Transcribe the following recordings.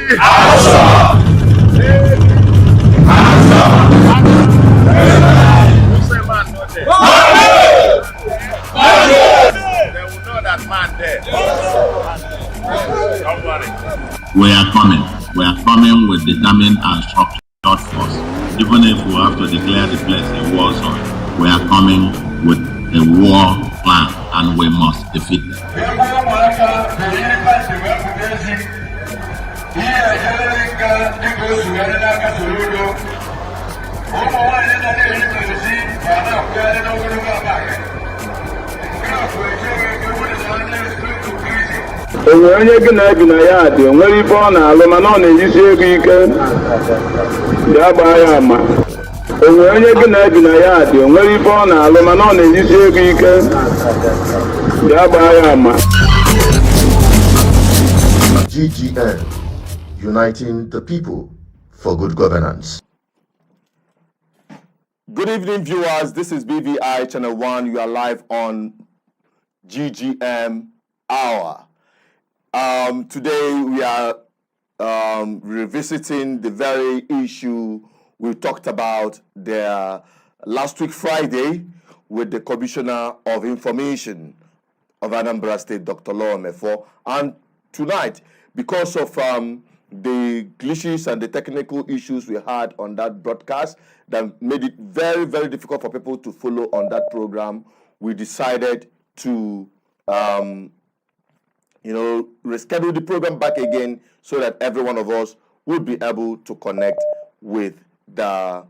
We are coming. We are coming with determined and structured force. Even if we have to declare the place a war zone, we are coming with a war plan and we must defeat them. onye gị na-ebi na ya dị onwere ife ọ na-alụ mana ọ na-ejisi ego ike bịa gbaa ya ama onye gị na-ebi na ya dị onwere ife ọ na-alụ mana ọ na-ejisi ego ike bịa gbaa ya ama. GGM, uniting the people for good governance. Good evening, viewers. This is BBI Channel 1. You are live on GGM Hour. Today we are revisiting the very issue we talked about there last week Friday with the Commissioner of Information of Anambra State, Dr. Mefor, and tonight, because of the glitches and the technical issues we had on that broadcast that made it very, very difficult for people to follow on that program, we decided to reschedule the program back again so that every one of us will be able to connect with the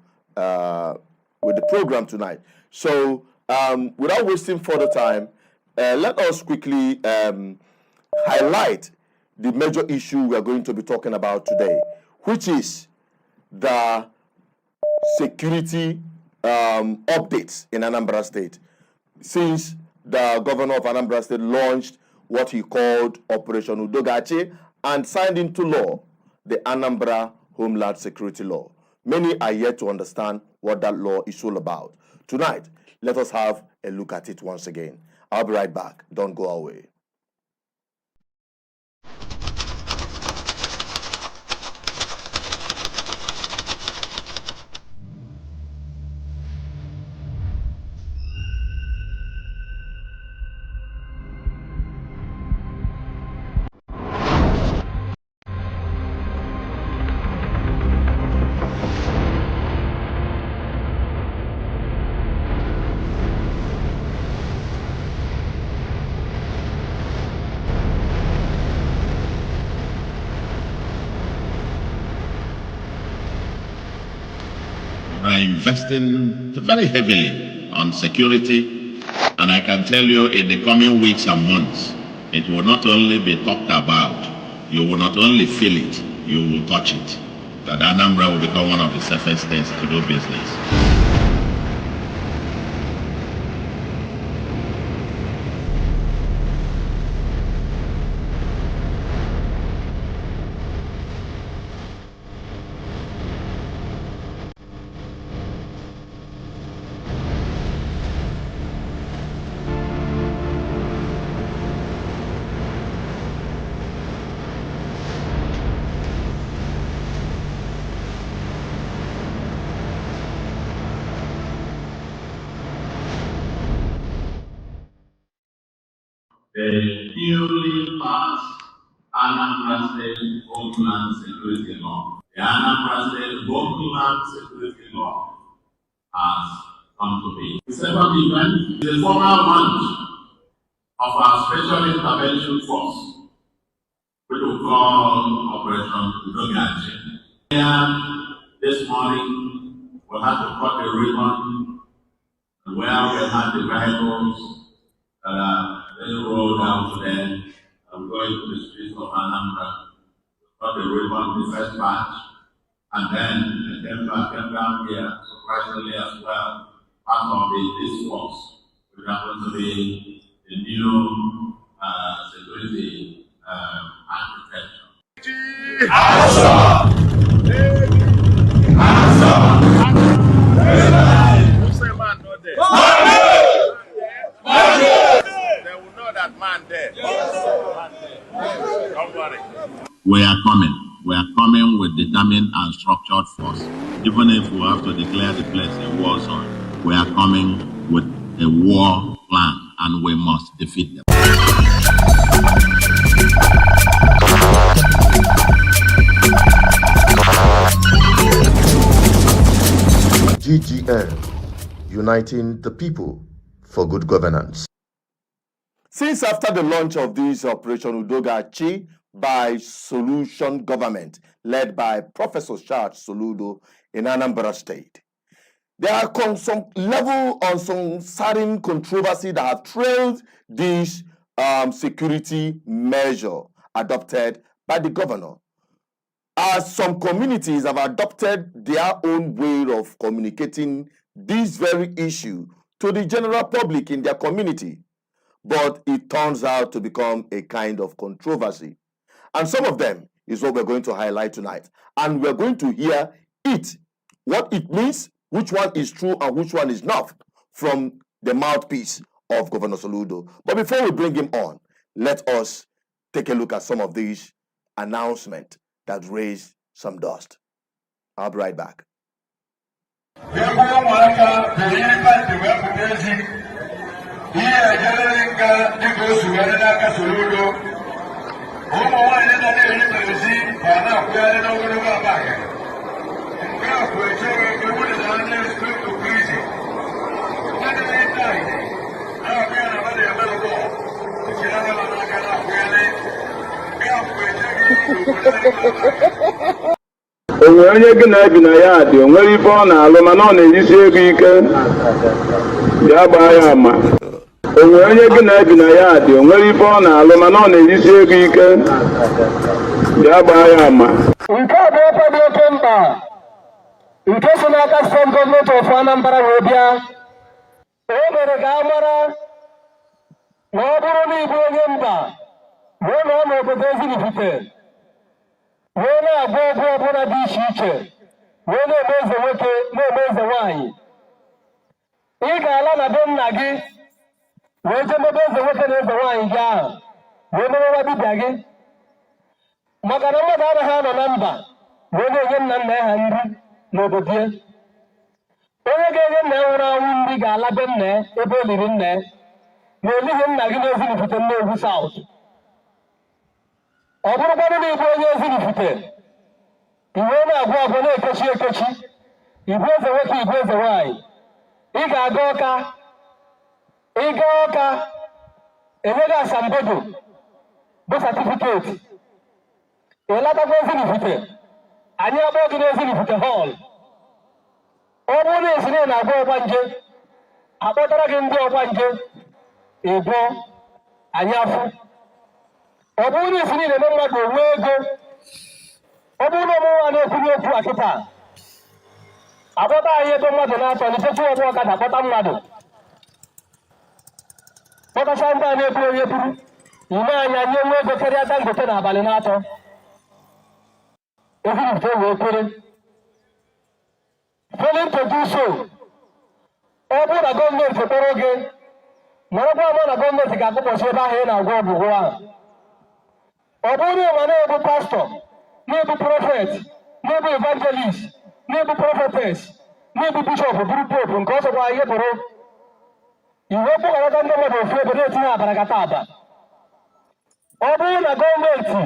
program tonight. So without wasting further time, let us quickly highlight the major issue we are going to be talking about today, which is the security updates in Anambra State. Since the governor of Anambra State launched what he called Operation Udogachi and signed into law the Anambra Homeland Security Law. Many are yet to understand what that law is all about. Tonight, let us have a look at it once again. I'll be right back. Don't go away. Are investing very heavily on security, and I can tell you in the coming weeks and months, it will not only be talked about, you will not only feel it, you will touch it, that Anambra will become one of the safest states to do business. The newly passed Anambra State Homeland Security Law. The Anambra State Homeland Security Law has come to be. The second event is the formal launch of our Special Intervention Force, which we call Operation Udogachi. This morning, we had to cut the ribbon where we had the vehicles that are rolled out to them. I'm going to the streets of Anambra, cut the ribbon, the first batch, and then I came down here, surprisingly as well, part of this force, which happens to be the new security architecture. We are coming. We are we are coming with a war plan and we must defeat them. GGM, uniting the people for good governance. Since after the launch of this Operation Udogachi by Solution Government, led by Professor Charles Soludo in Anambra State, there are some level on some certain controversy that have trailed this security measure adopted by the governor. As some communities have adopted their own way of communicating this very issue to the general public in their community, but it turns out to become a kind of controversy. And some of them is what we're going to highlight tonight. And we're going to hear what it means, which one is true and which one is not, from the mouthpiece of Governor Soludo. But before we bring him on, let us take a look at some of these announcements that raised some dust. I'll be right back. onwe onye gị na-ebi na ya dị onwere ife ọ na-alụ mana ọ na-ejisi ego ike bịa gbaa ya ama onwe onye gị na-ebi na ya dị onwere ife ọ na-alụ mana ọ na-ejisi ego ike bịa gbaa ya ama nke a bụ okwu dị oke mkpa nke si n'aka steeti gọọmenti of Anambra wee bịa o mere ka a mara na ọ bụrụ na ịbụ onye mba wee nọ n'obodo Ezilifite wee na-agba ọgwụ ọbụla dị iche iche wee na-eme eze nwoke na-eme eze nwaanyị ị ga-ala na be nna gị wee jee mebe eze nwoke na eze nwaanyị gị ahụ wee merewa dibịa gị maka na mmadụ anaghị anọ na mba wee na-enye nna nna ha nri n'obodo ya onye ga-enye nna ya nwụrụ anwụ nri ga-ala be nna ya ebe o liri nna ya ma elighị nna gị na-Ezilifite Nnewi South. Ọ bụrụkwanụ na ịbụ onye Ezilifite iwe na-agwụ agwụ na-ekechi ekechi ibu eze nwoke ibu eze nwaanyị ị ga-aga Ọka ịga Ọka enye gị asambodo bụ satifiketi ịlatakwa Ezilifite anyị agbọọ gị n'Ezilifite họl ọ bụrụ na esi na-agba ọgbanje akpọtara gị ndị ọgbanje ịgwọ anyị afụ ọ bụrụ na isi niile na mmadụ onwe ego ọ bụrụ na ọmụnwa na-ekwuru okwu a kịta akpọta anyị ebe mmadụ na-atọ n'ifetu ọgbọ ọkada akpọta mmadụ kpọtacha ndị a na-ebu onye buru ime anya nye nwe ego karịa Dangote n'abalị na-atọ Ezilifite wee kwere failing to do so. Ọ bụrụ na gọọmenti kpọrọ gị marakwa ama na gọọmenti ga-akpọkpọchi ebe ahụ ị na-agwọ ọgwụgwọ ahụ. Ọ bụrụ na ịma na-ebu pastọ na-ebu prọfet na-ebu evangelist na-ebu prọfetes na-ebu bishọp bụrụ popu nke ọ sọkwa ihe bụrụ iwe kpọkọrọta ndị mmadụ ofu ebe na-etinye abarakata aba. Ọ bụrụ na gọọmenti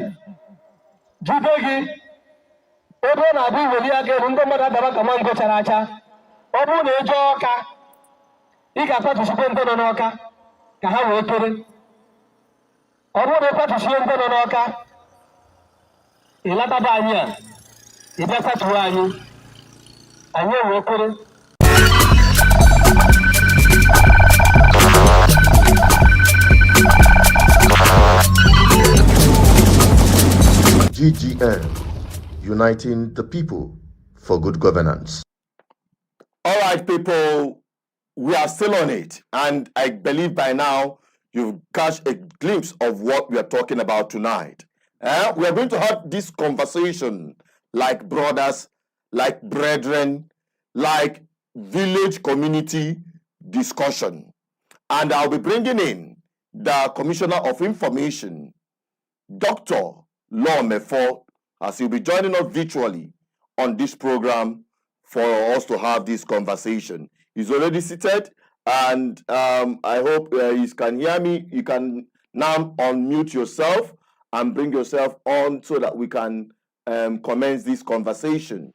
jide gị ebe ọ na-abụ iweli aka elu ndị mmadụ adaba ka mango chara acha ọ bụrụ na eje Ọka ị ga-akpatusikwe ndị nọ n'Ọka ka ha wee kere. Ọ bụrụ na ịkpatusie ndị nọ n'Ọka ịlataba anyị a ịbịa satuo anyị wee kere. GGM, uniting the people for good governance. All right, people, we are still on it. And I believe by now you've catch a glimpse of what we are talking about tonight. We are going to have this conversation like brothers, like brethren, like village community discussion. And I'll be bringing in the Commissioner of Information, Dr. Mefor, as he'll be joining us virtually on this program for us to have this conversation. He's already seated, and I hope you can hear me. You can now unmute yourself and bring yourself on so that we can commence this conversation.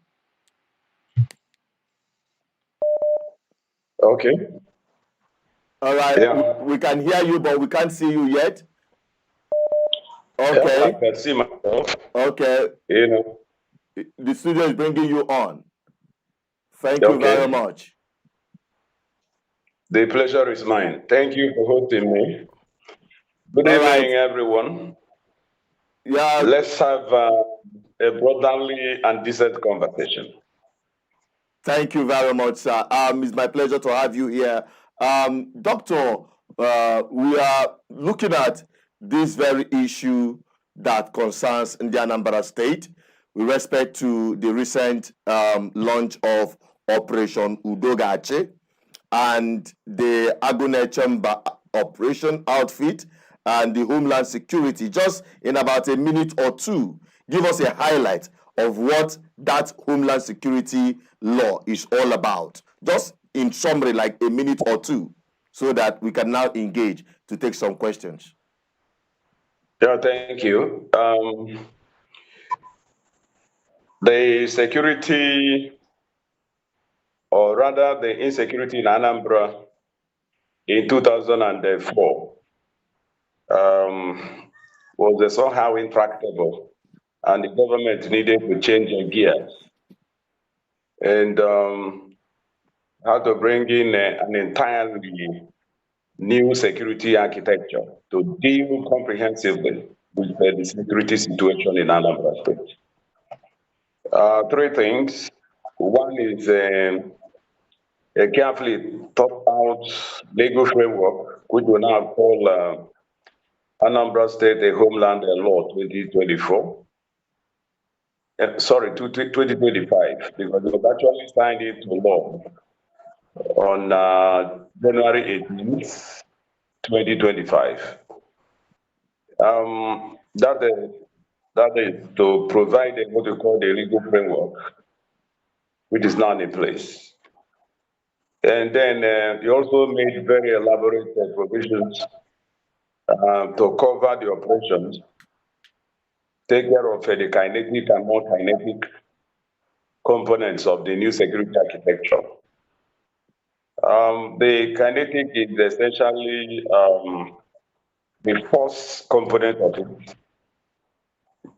Okay. All right. Yeah. We can hear you, but we can't see you yet. Okay. Yeah, I can see myself. Okay. You know. The studio is bringing you on. Thank you very much. The pleasure is mine. Thank you for hosting me. Good evening, everyone. Yeah. Let's have a brotherly and decent conversation. Thank you very much, sir. It's my pleasure to have you here. Doctor, we are looking at this very issue that concerns in the Anambra State with respect to the recent launch of Operation Udogache and the Agune Chamber Operation Outfit and the Homeland Security. Just in about a minute or two, give us a highlight of what that Homeland Security law is all about. Just in summary, like a minute or two, so that we can now engage to take some questions. Yeah, thank you. The security, or rather the insecurity in Anambra in 2004 was somehow intractable, and the government needed to change their gears and how to bring in an entirely new security architecture to deal comprehensively with the security situation in Anambra State. Three things. One is a carefully thought out legal framework, which we now call Anambra State a Homeland Law 2024. Sorry, 2025, because it was actually signed into law on January 18th, 2025. That is to provide what we call the legal framework, which is now in place. And then he also made very elaborate provisions to cover the operations, take care of the kinetic and non-kinetic components of the new security architecture. The kinetic is essentially the first component of it.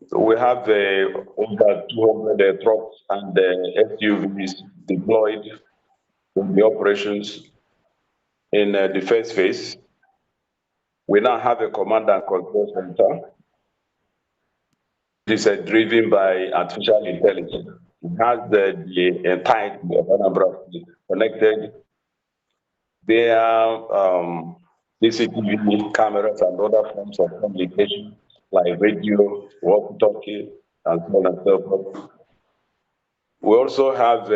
So we have over 200 trucks and SUVs deployed in the operations in the first phase. We now have a command and control center. This is driven by artificial intelligence. It has the entirety of Anambra State connected. There are CCTV cameras and other forms of communication like radio, walkie-talkie, and so on and so forth. We also have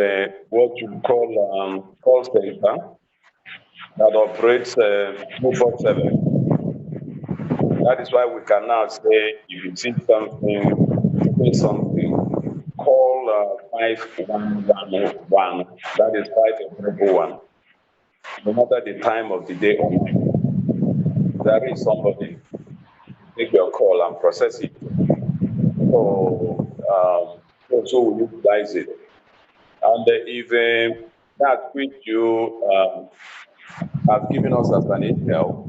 what you call call center that operates 24/7. That is why we can now say, if you see something, say something, call 5111. That is 5111. No matter the time of the day or night, there is somebody take your call and process it. So we utilize it. And if that which you have given us as an intel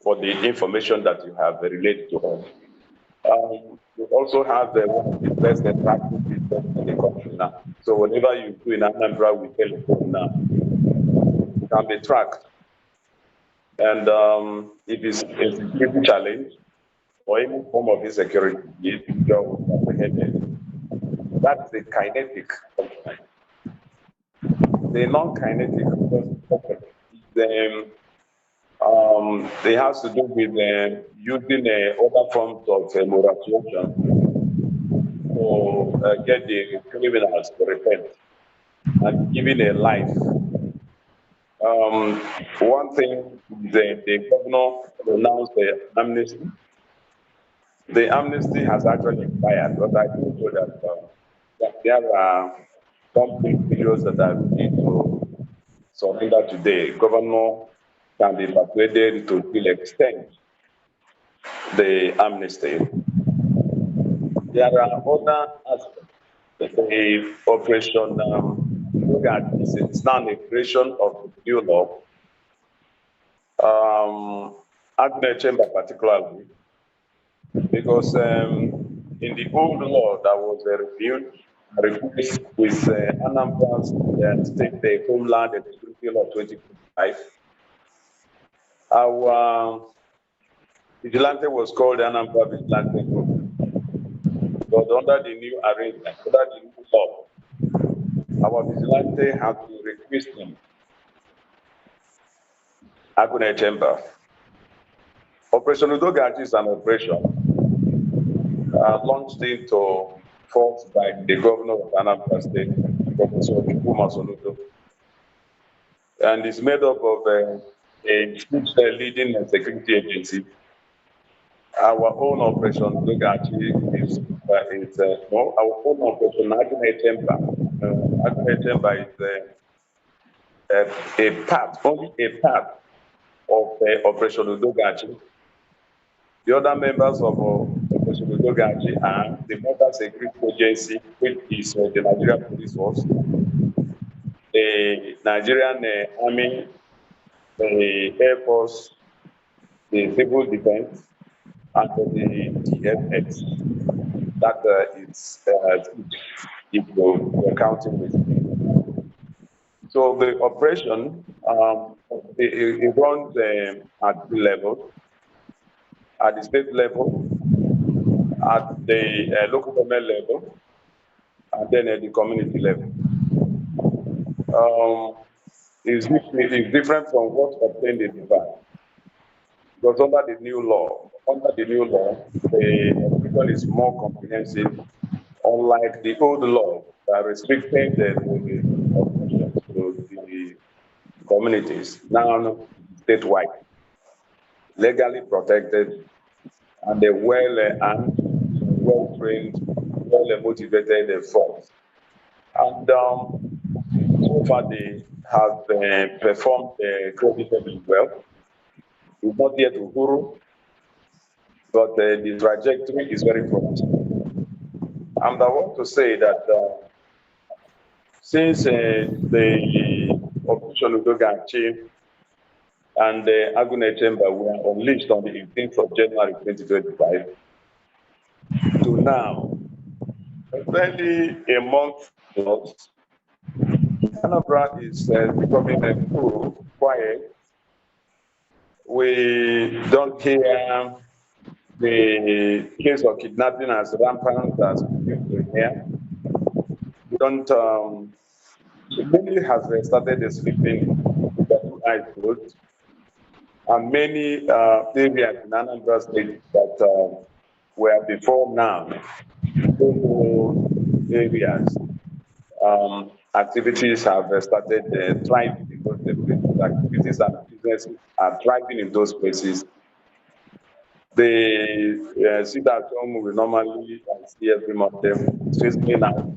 for the information that you have related to us. We also have one of the best tracking systems in the country now. So whenever you do in Anambra with telephone now, it can be tracked. And if it's a security challenge or any form of insecurity, if you're apprehended, that's the kinetic component. The non-kinetic component is they have to do with using other forms of motivation to get the criminals to repent and giving a life. One thing, the governor announced the amnesty the amnesty has actually expired, but I do know that there are some periods that are need to surrender today. Governor can be persuaded to still extend the amnesty. There are other aspects. The operation, look at this, it's now an operation of the new law. Agnes Chamber particularly, because in the old law that was reviewed, replaced with Anambra State Homeland and Security Law 2025, our vigilante was called Anambra Vigilante Group. But under the new arrangement, under the new law, our vigilante had to request him Agnes Chamber. Operation Udogachi is an operation launched into force by the governor of Anambra State, Professor Chukwuma Soludo, and is made up of a leading security agency. Our own Operation Udogachi is our own operation Agnes Chamber. Agnes Chamber is a part, only a part of Operation Udogachi. The other members of Operation Udogachi are the Border Security Agency, which is the Nigerian Police Force, the Nigerian Army, the Air Force, the Civil Defense, and the DFX. That is if we're counting with. So the operation it runs at the level. At the state level, at the local government level, and then at the community level. It's different from what obtained in the past. Because under the new law, the operation is more comprehensive, unlike the old law that restricted the operation to the communities, now statewide, legally protected, and a well-armed, well-trained, well-motivated force. And so far they have performed creditably well. It's not yet Uhuru, but the trajectory is very promising. And I want to say that since the Operation Udogachi and the Agnes Chamber were unleashed on the 18th of January 2025, to now, barely a month plus, Anambra is becoming a full, quiet. We don't hear the case of kidnapping as rampant as we used to hear. We don't, many has started sleeping with their two eyes closed. And many areas in Anambra State that were before now, areas, activities have started thriving in those places. Activities and businesses are thriving in those places. The sit at home we normally see every month, especially now.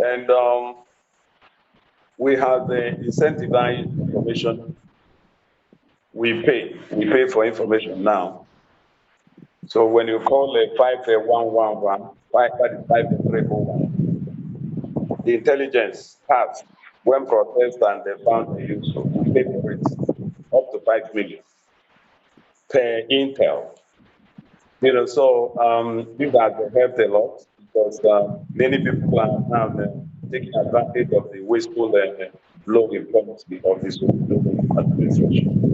And we have incentivized information. We pay for information now. So when you call 5111, 5301, the intelligence part, when processed and they found the use of pay for it up to 5 million per intel. You know, so this has helped a lot because many people are now taking advantage of the wasteful low diplomacy of this administration.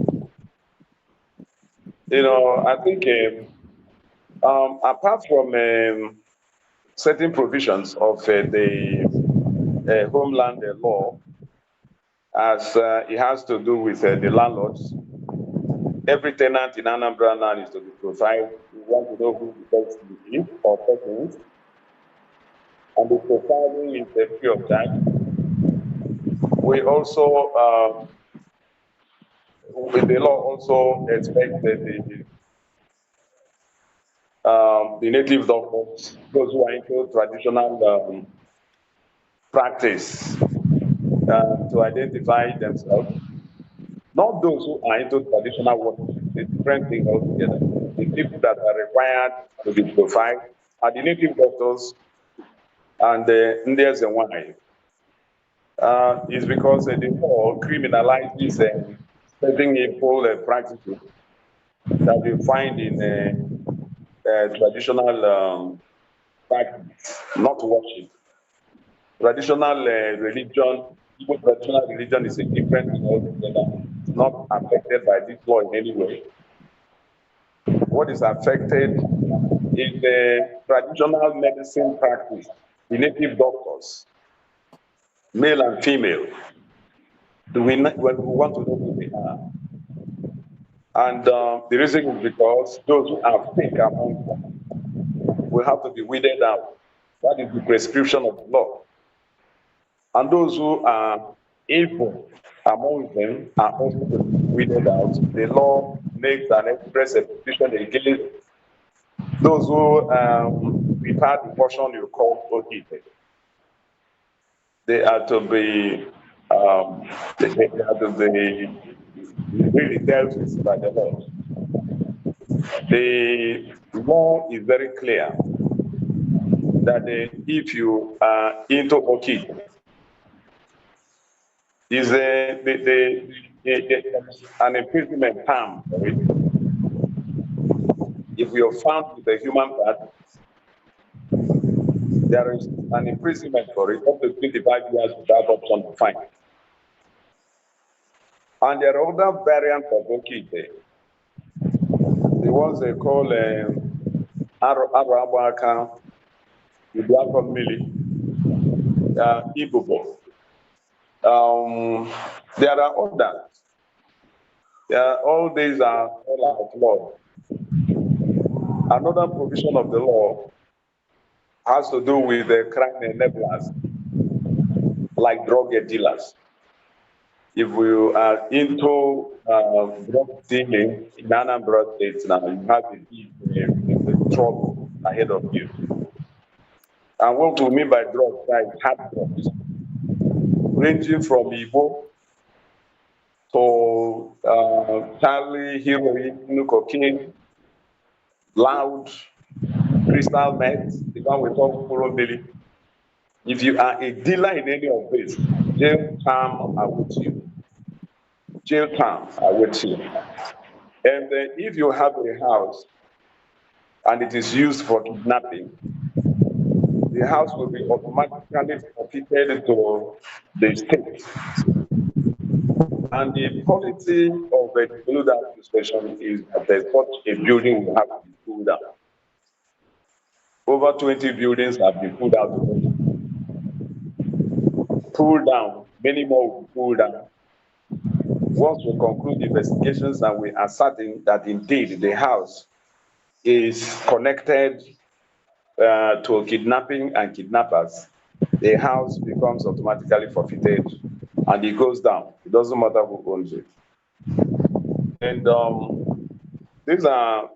You know, I think apart from certain provisions of the Homeland law, as it has to do with the landlords, every tenant in Anambra now is to be profiled. We want to know who the person is or persons, and the profiling is free of charge. We also, the law also expects the native doctors, those who are into traditional practice to identify themselves. Not those who are into traditional work, it's a different thing altogether. The people that are required to be profiled are the native doctors and the Indians and why. Is because the law criminalizes certain evil practices that you find in traditional practice, not worship. Traditional religion, even traditional religion is a different thing altogether, not affected by this law in any way. What is affected is the traditional medicine practice, the native doctors, male and female. When we want to know who they are. And the reason is because those who are fake among them will have to be weeded out. That is the prescription of the law. And those who are evil among them are also to be weeded out. The law makes an express petition against those who prepare the portion you call okite. They are to be really dealt with by the law. The law is very clear that if you are into okite, is an imprisonment term for it. If you're found with a human part, there is an imprisonment for it up to 25 years without option to fine. And there are other variants of okite. The ones they call Naira Account, the Black Family, Ibubo. There are others. All these are all outlawed. Another provision of the law has to do with the crime enablers, like drug dealers. If you are into drug dealing in Anambra State now, you have the trouble ahead of you. And what we mean by drugs is hard drugs, ranging from Igbo to Charlie, heroin, cocaine, loud, crystal meth, the one we call Kurobili. If you are a dealer in any of this, jail term are with you. Jail term are with you. And if you have a house and it is used for kidnapping, the house will be automatically forfeited to the state. And the policy of the Build Administration is that such a building will have to be pulled down. Over 20 buildings have been pulled out. Pulled down, many more will be pulled down. Once we conclude investigations and we are certain that indeed the house is connected to kidnapping and kidnappers, the house becomes automatically forfeited and it goes down. It doesn't matter who owns it. And these are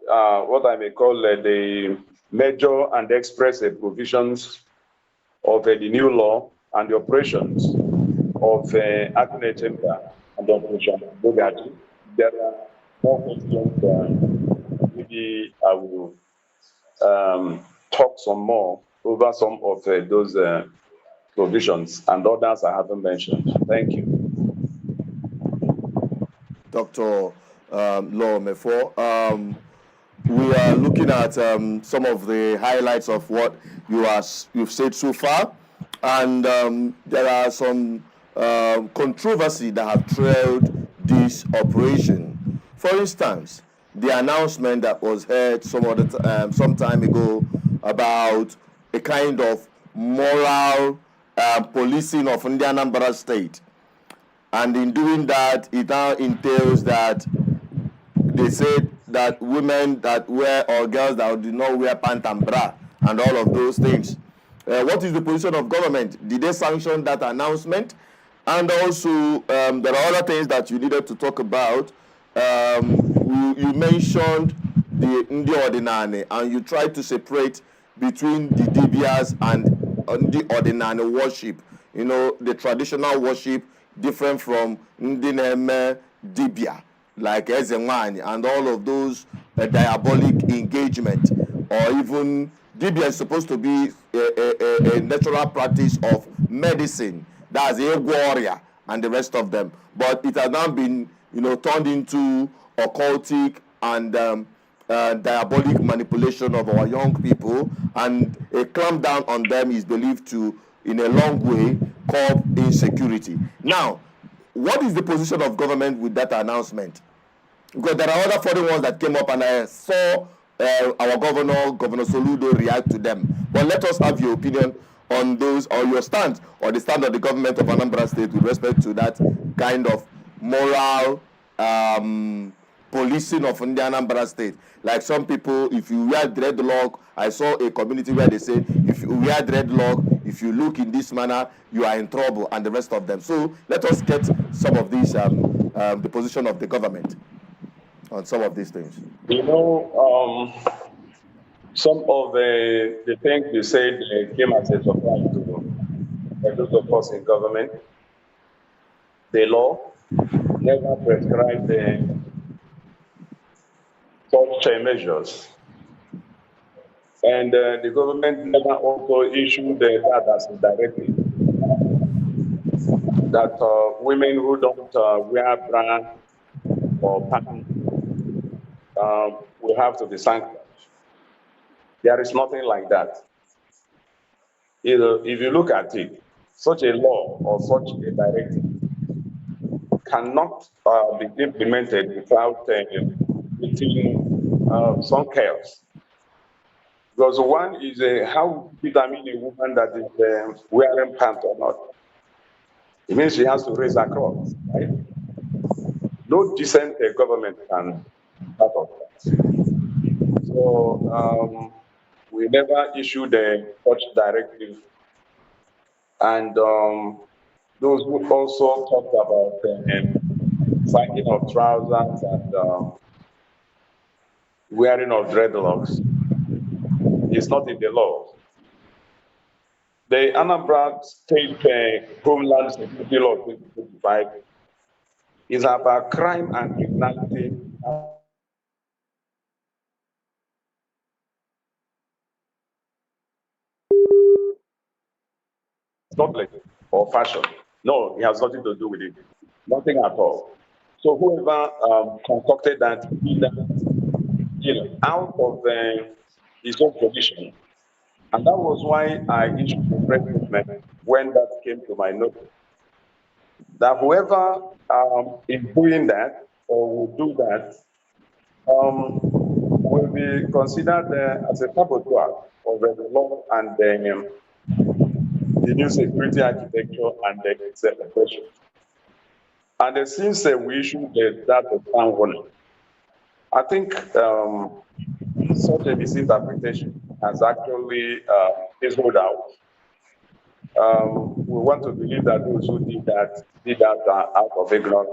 what I may call the major and express provisions of the new law and the operations of Akune Chamber and Operation Bogati. There are more questions. Maybe I will talk some more over some of those provisions and others I haven't mentioned. Thank you. Dr. Law Mefor. We are looking at some of the highlights of what you've said so far, and there are some controversy that have trailed this operation. For instance, the announcement that was heard some time ago about a kind of moral policing of Anambra State. And in doing that, it now entails that they said that women that wear, or girls that do not wear pant and bra and all of those things. What is the position of government? Did they sanction that announcement? And also, there are other things that you needed to talk about. You mentioned the Ndi Ordinane, and you try to separate between the Dibias and Ndi Ordinane worship, you know, the traditional worship different from Ndi Neme Dibia, like Ezenwani, and all of those diabolic engagement, or even Dibia is supposed to be a natural practice of medicine, that's a warrior and the rest of them, but it has now been, you know, turned into occultic and diabolic manipulation of our young people, and a clampdown on them is believed to, in a long way, curb insecurity. Now, what is the position of government with that announcement? Because there are other foreign ones that came up, and I saw our Governor Soludo, react to them. But let us have your opinion on those, or your stand, or the stand of the government of Anambra State with respect to that kind of moral policing of the Anambra State. Like some people, if you wear dreadlock, I saw a community where they say, if you wear dreadlock, if you look in this manner, you are in trouble, and the rest of them. So let us get some of these, the position of the government on some of these things. You know, some of the things you said came as a surprise to those of us in government. The law never prescribed such measures, and the government never also issued that as a directive that women who don't wear bra or pants will have to be sanctioned. There is nothing like that. If you look at it, such a law or such a directive cannot be implemented without some chaos. Because one is how determine a woman that is wearing pants or not. It means she has to raise her cross, right? No decent government can part of that. So we never issued such directive, and those who also talked about signing of trousers and wearing of dreadlocks is not in the law. The Anambra State Homeland Security Law 2025 is about crime and criminality. Not like or fashion. No, it has nothing to do with it. Nothing at all. So whoever concocted that, out of his own position, and that was why I issued a press statement when that came to my notice. That whoever is doing that or will do that will be considered as a saboteur of the law and the new security architecture and the celebration. And since we issued that town warning, I think such a misinterpretation has actually fizzled out. We want to believe that those who did that out of ignorance,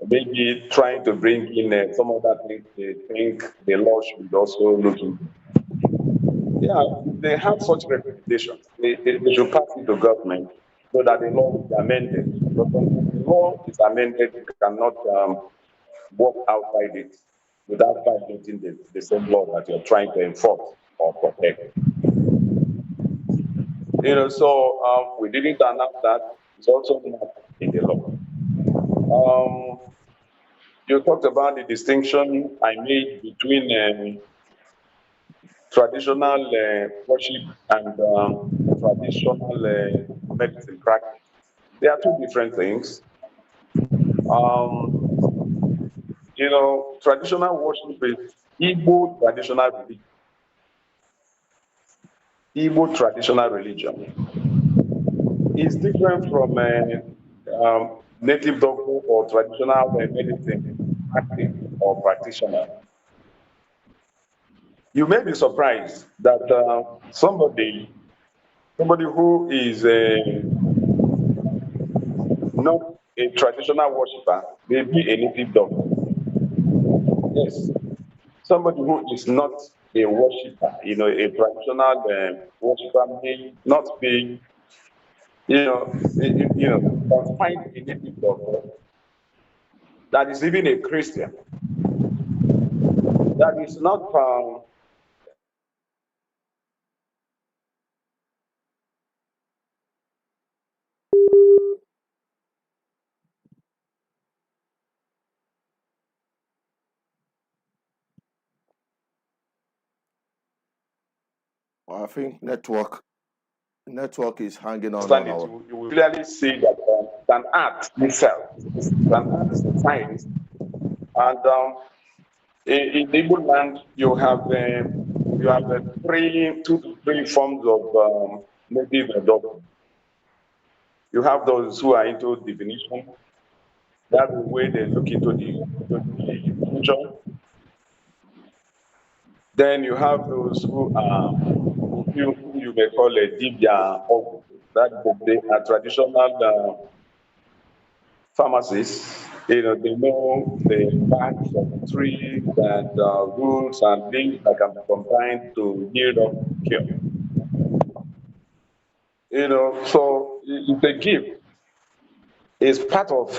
maybe trying to bring in some other things they think the law should also look into. Yeah, they have such recommendations. They should pass it to government so that the law will be amended. But when the law is amended, you cannot walk outside it without violating the same law that you're trying to enforce or protect. So we didn't announce that. It's also not in the law. You talked about the distinction I made between traditional worship and traditional medicine practice. They are two different things. Traditional worship is Igbo traditional religion. Igbo traditional religion is different from native doctor or traditional medicine practice or practitioner. You may be surprised that somebody who is not a traditional worshiper may be a native doctor. Yes, somebody who is not a worshipper, a traditional worshipper may not be, confined in the people of God. That is even a Christian. That is not I think network is hanging on understand it. our. You will clearly see that it's an art itself. It's an art, it's a science. And in Igbo land, you have 2 to 3 forms of native adoption. You have those who are into divination. That's the way they look into the future. Then you have those who you may call a dibia, or that they are traditional pharmacists. They know the barks of trees and roots and things that can be combined to yield up cure. So it's a gift. It's part of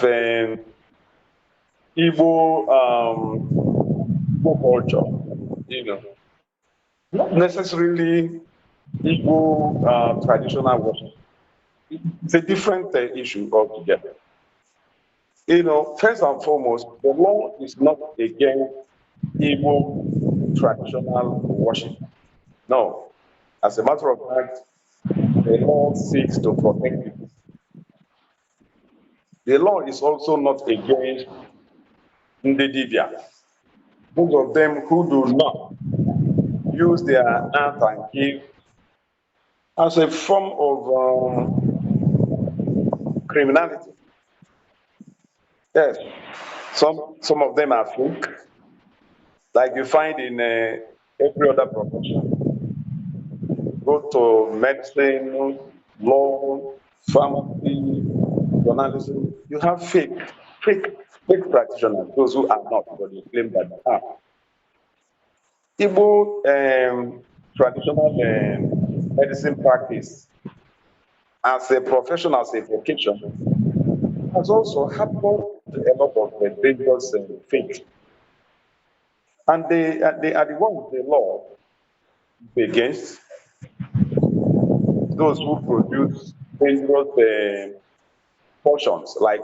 Igbo culture. Not necessarily Igbo traditional worship. It's a different issue altogether. First and foremost, the law is not against Igbo traditional worship. No. As a matter of fact, the law seeks to protect people. The law is also not against Ndedibia. Those of them who do not use their art and gift as a form of criminality. Yes, some of them are fake, like you find in every other profession. Go to medicine, law, pharmacy, journalism. You have fake practitioners, those who are not, but they claim that they are. Igbo traditional medicine practice as a profession, as a vocation, has also happened a lot of dangerous fake. And they are the ones the law against, those who produce dangerous portions, like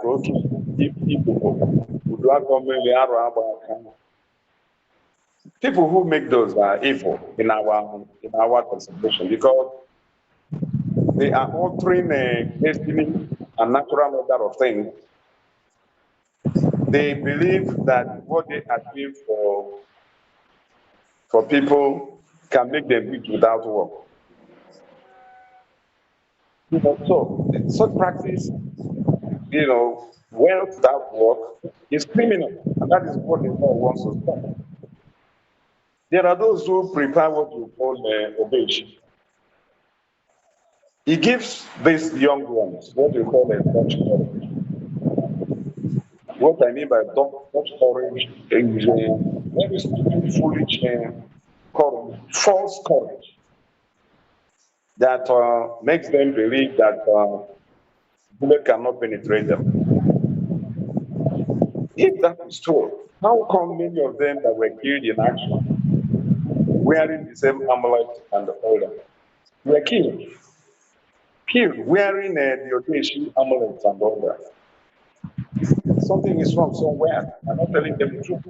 people who make those are evil in our consideration, because they are altering destiny and natural order of things. They believe that what they achieve for people can make them rich without work. So such practice, wealth without work is criminal, and that is what the law wants to stop. There are those who prepare what you call obesity. He gives these young ones what you call a Dutch courage. What I mean by Dutch courage is a very stupid, foolish courage, false courage, that makes them believe that bullet cannot penetrate them. If that is true, how come many of them that were killed in action, wearing the same amulet and the order, were killed wearing the Oteshi amulet and order? Something is wrong somewhere. I'm not telling them the truth.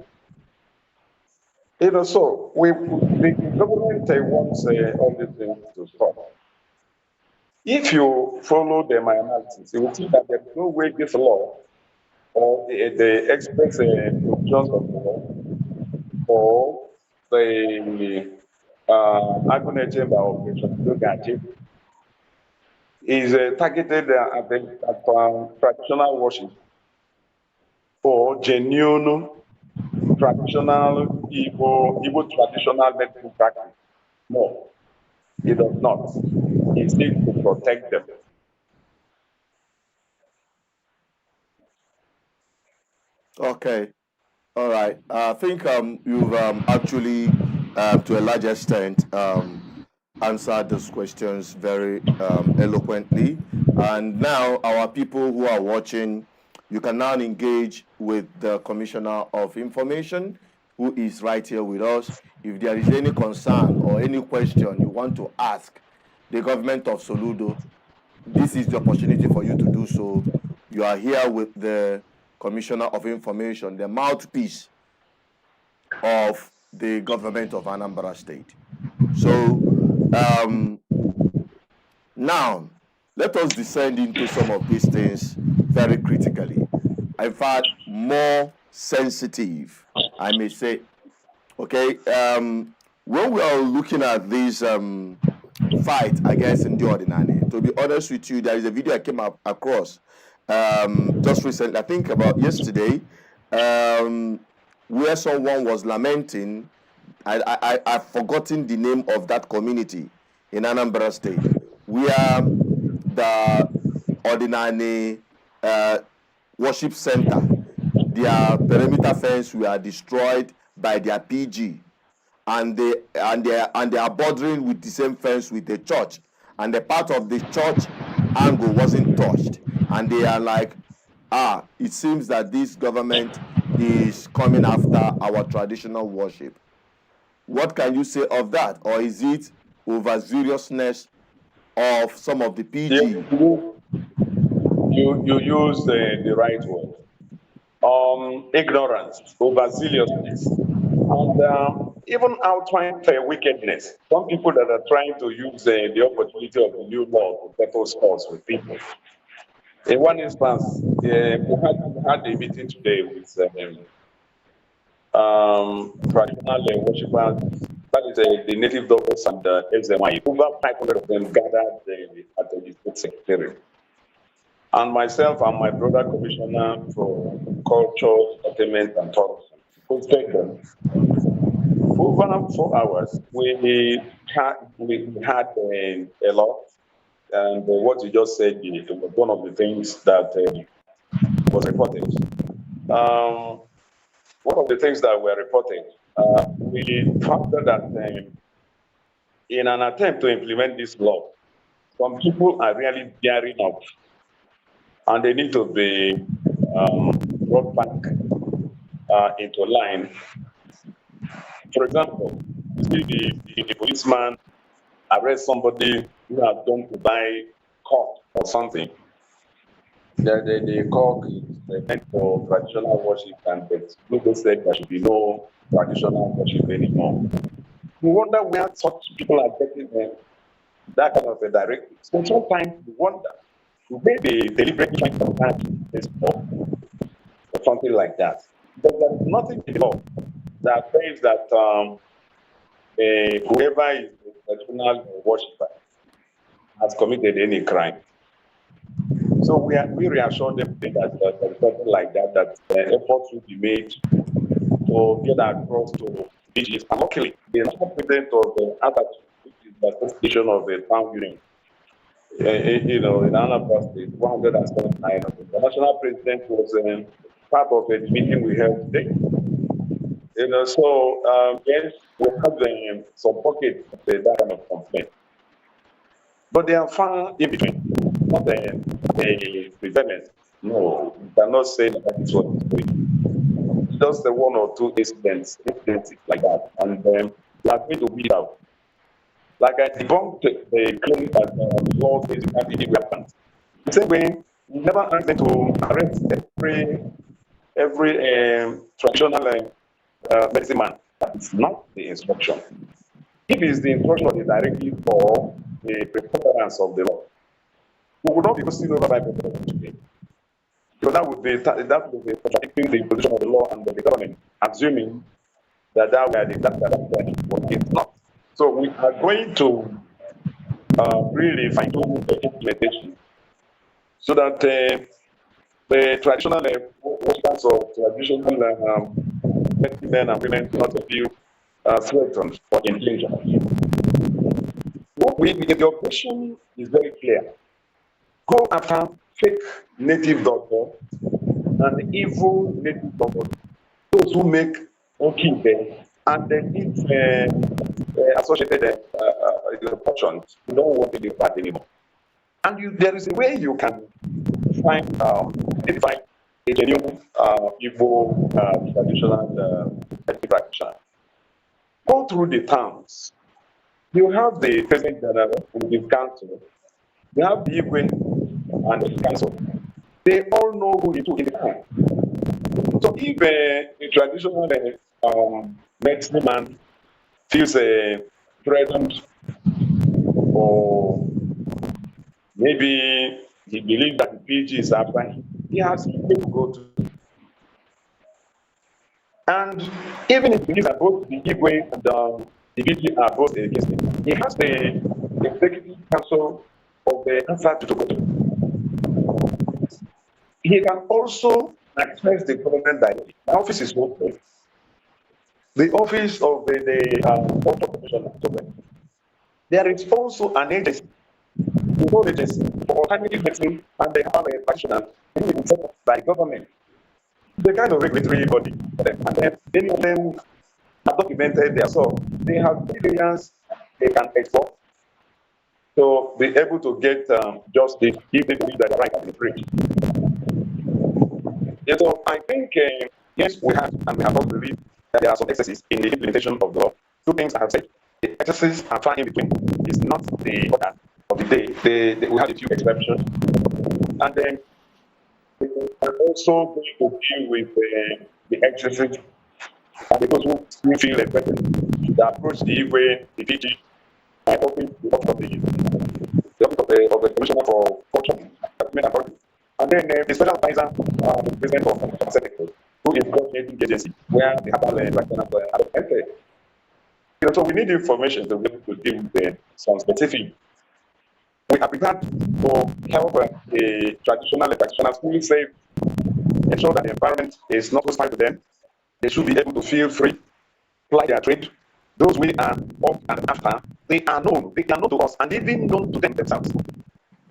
So the government wants all these things to stop. If you follow my analysis, you will see that there is no way this law or the express provisions of the law or the Agone Chamber operation is targeted at traditional worship or genuine traditional Igbo traditional medical practice. No, it does not. It seeks to protect them. Okay. All right. I think you've actually, to a large extent, answered those questions very eloquently. And now our people who are watching, you can now engage with the Commissioner of Information, who is right here with us. If there is any concern or any question you want to ask the government of Soludo, this is the opportunity for you to do so. You are here with the Commissioner of Information, the mouthpiece of the government of Anambra State. So now, let us descend into some of these things very critically. In fact, more sensitive, I may say. Okay, when we are looking at this fight against Ndi Ordinary, to be honest with you, there is a video I came across just recently, I think about yesterday, where someone was lamenting. I've forgotten the name of that community in Anambra State, where the Ordinary worship center, their perimeter fence were destroyed by their PG, and they are bordering with the same fence with the church, and the part of the church angle wasn't touched, and they are like, it seems that this government is coming after our traditional worship. What can you say of that? Or is it overzealousness of some of the PG? You use the right word. Ignorance, overzealousness, and even outright wickedness. Some people that are trying to use the opportunity of the new law to settle scores with people. In one instance, we had a meeting today with traditional worshippers, that is the native doctors and the FBNINGLA. Over 500 of them gathered at the district secretariat. And myself and my brother commissioner for culture, entertainment, and tourism hosted them. For over 4 hours, we had a lot. And what you just said was one of the things that was reported. One of the things that were reported, we found that in an attempt to implement this law, some people are really bearing up, and they need to be brought back into line. For example, you see the policeman arrest somebody who has gone to buy cock or something. The cock is meant for traditional worship, and people said there should be no traditional worship anymore. We wonder where such people are getting that kind of a directive. So sometimes we wonder, should they deliberately trying to attack this law or something like that? But there's nothing in the law that says that whoever is a traditional worshiper has committed any crime. So we reassure them that there's something like that, efforts will be made to get across to DGs. And luckily, the national president of the ATAC, which is the association of the town union, in Anambra State, 179 of it. The national president was part of the meeting we held today. So yes, we have some pockets of that kind of complaint. But they are far in between, not a prevalent. No, you cannot say that is what is going. Just the 1 or 2 incidents like that, and we are going to weed out. Like I debunked the claim that the law basically weapons. The same way, we never asked them to arrest every traditional medicine man. That is not the instruction. If it's the instruction of the directive for the preponderance of the law, we would not be proceeding over 5% today. So that would be contradicting the position of the law and the government, assuming that it's not. So we are going to really fine-tune the implementation so that the traditional workers of traditional men and women do not feel threatened or in danger. The operation is very clear. Go after fake native doctor and evil native doctor those who make okay and then if associated portions, you don't want to do that anymore. And there is a way you can find identify a genuine Igbo traditional practitioner. Go through the towns. You have the president general in the council. You have the Igwe and the council. They all know who it is in the town. So if a traditional medicine man feels threatened, or maybe he believes that the PG is after him, he has people to go to. And even if he believes that both the Igwe and the PG are both against him, he has the executive council of the answer to go to. He can also access the government directly. My office is open. The office of the Court of Commissioner. There is also an agency, the whole agency for alternative medicine, and they have a practitioner who is set up by government. The kind of regulatory body, and then many of them have documented there, so they have evidence they can export to be able to get justice if they believe that the right has been breached. Yeah, so I think yes, we have also believed that there are some excesses in the implementation of the law. Two things I have said: the excesses are far in between. It's not the order of the day. We have a few exceptions, and then we are also going to deal with the excesses and those who feel threatened. They approach the way the PG and office of the Commissioner for Culture, and then the special advisor, the president of the Senate, who is coordinating the agency where the other entered. So we need information to be able to deal with some specific. We are prepared to help the traditional practitioners who say, ensure that the environment is not hostile to them. They should be able to feel free, apply their trade. Those we are on and after, they are known to us and even known to them themselves.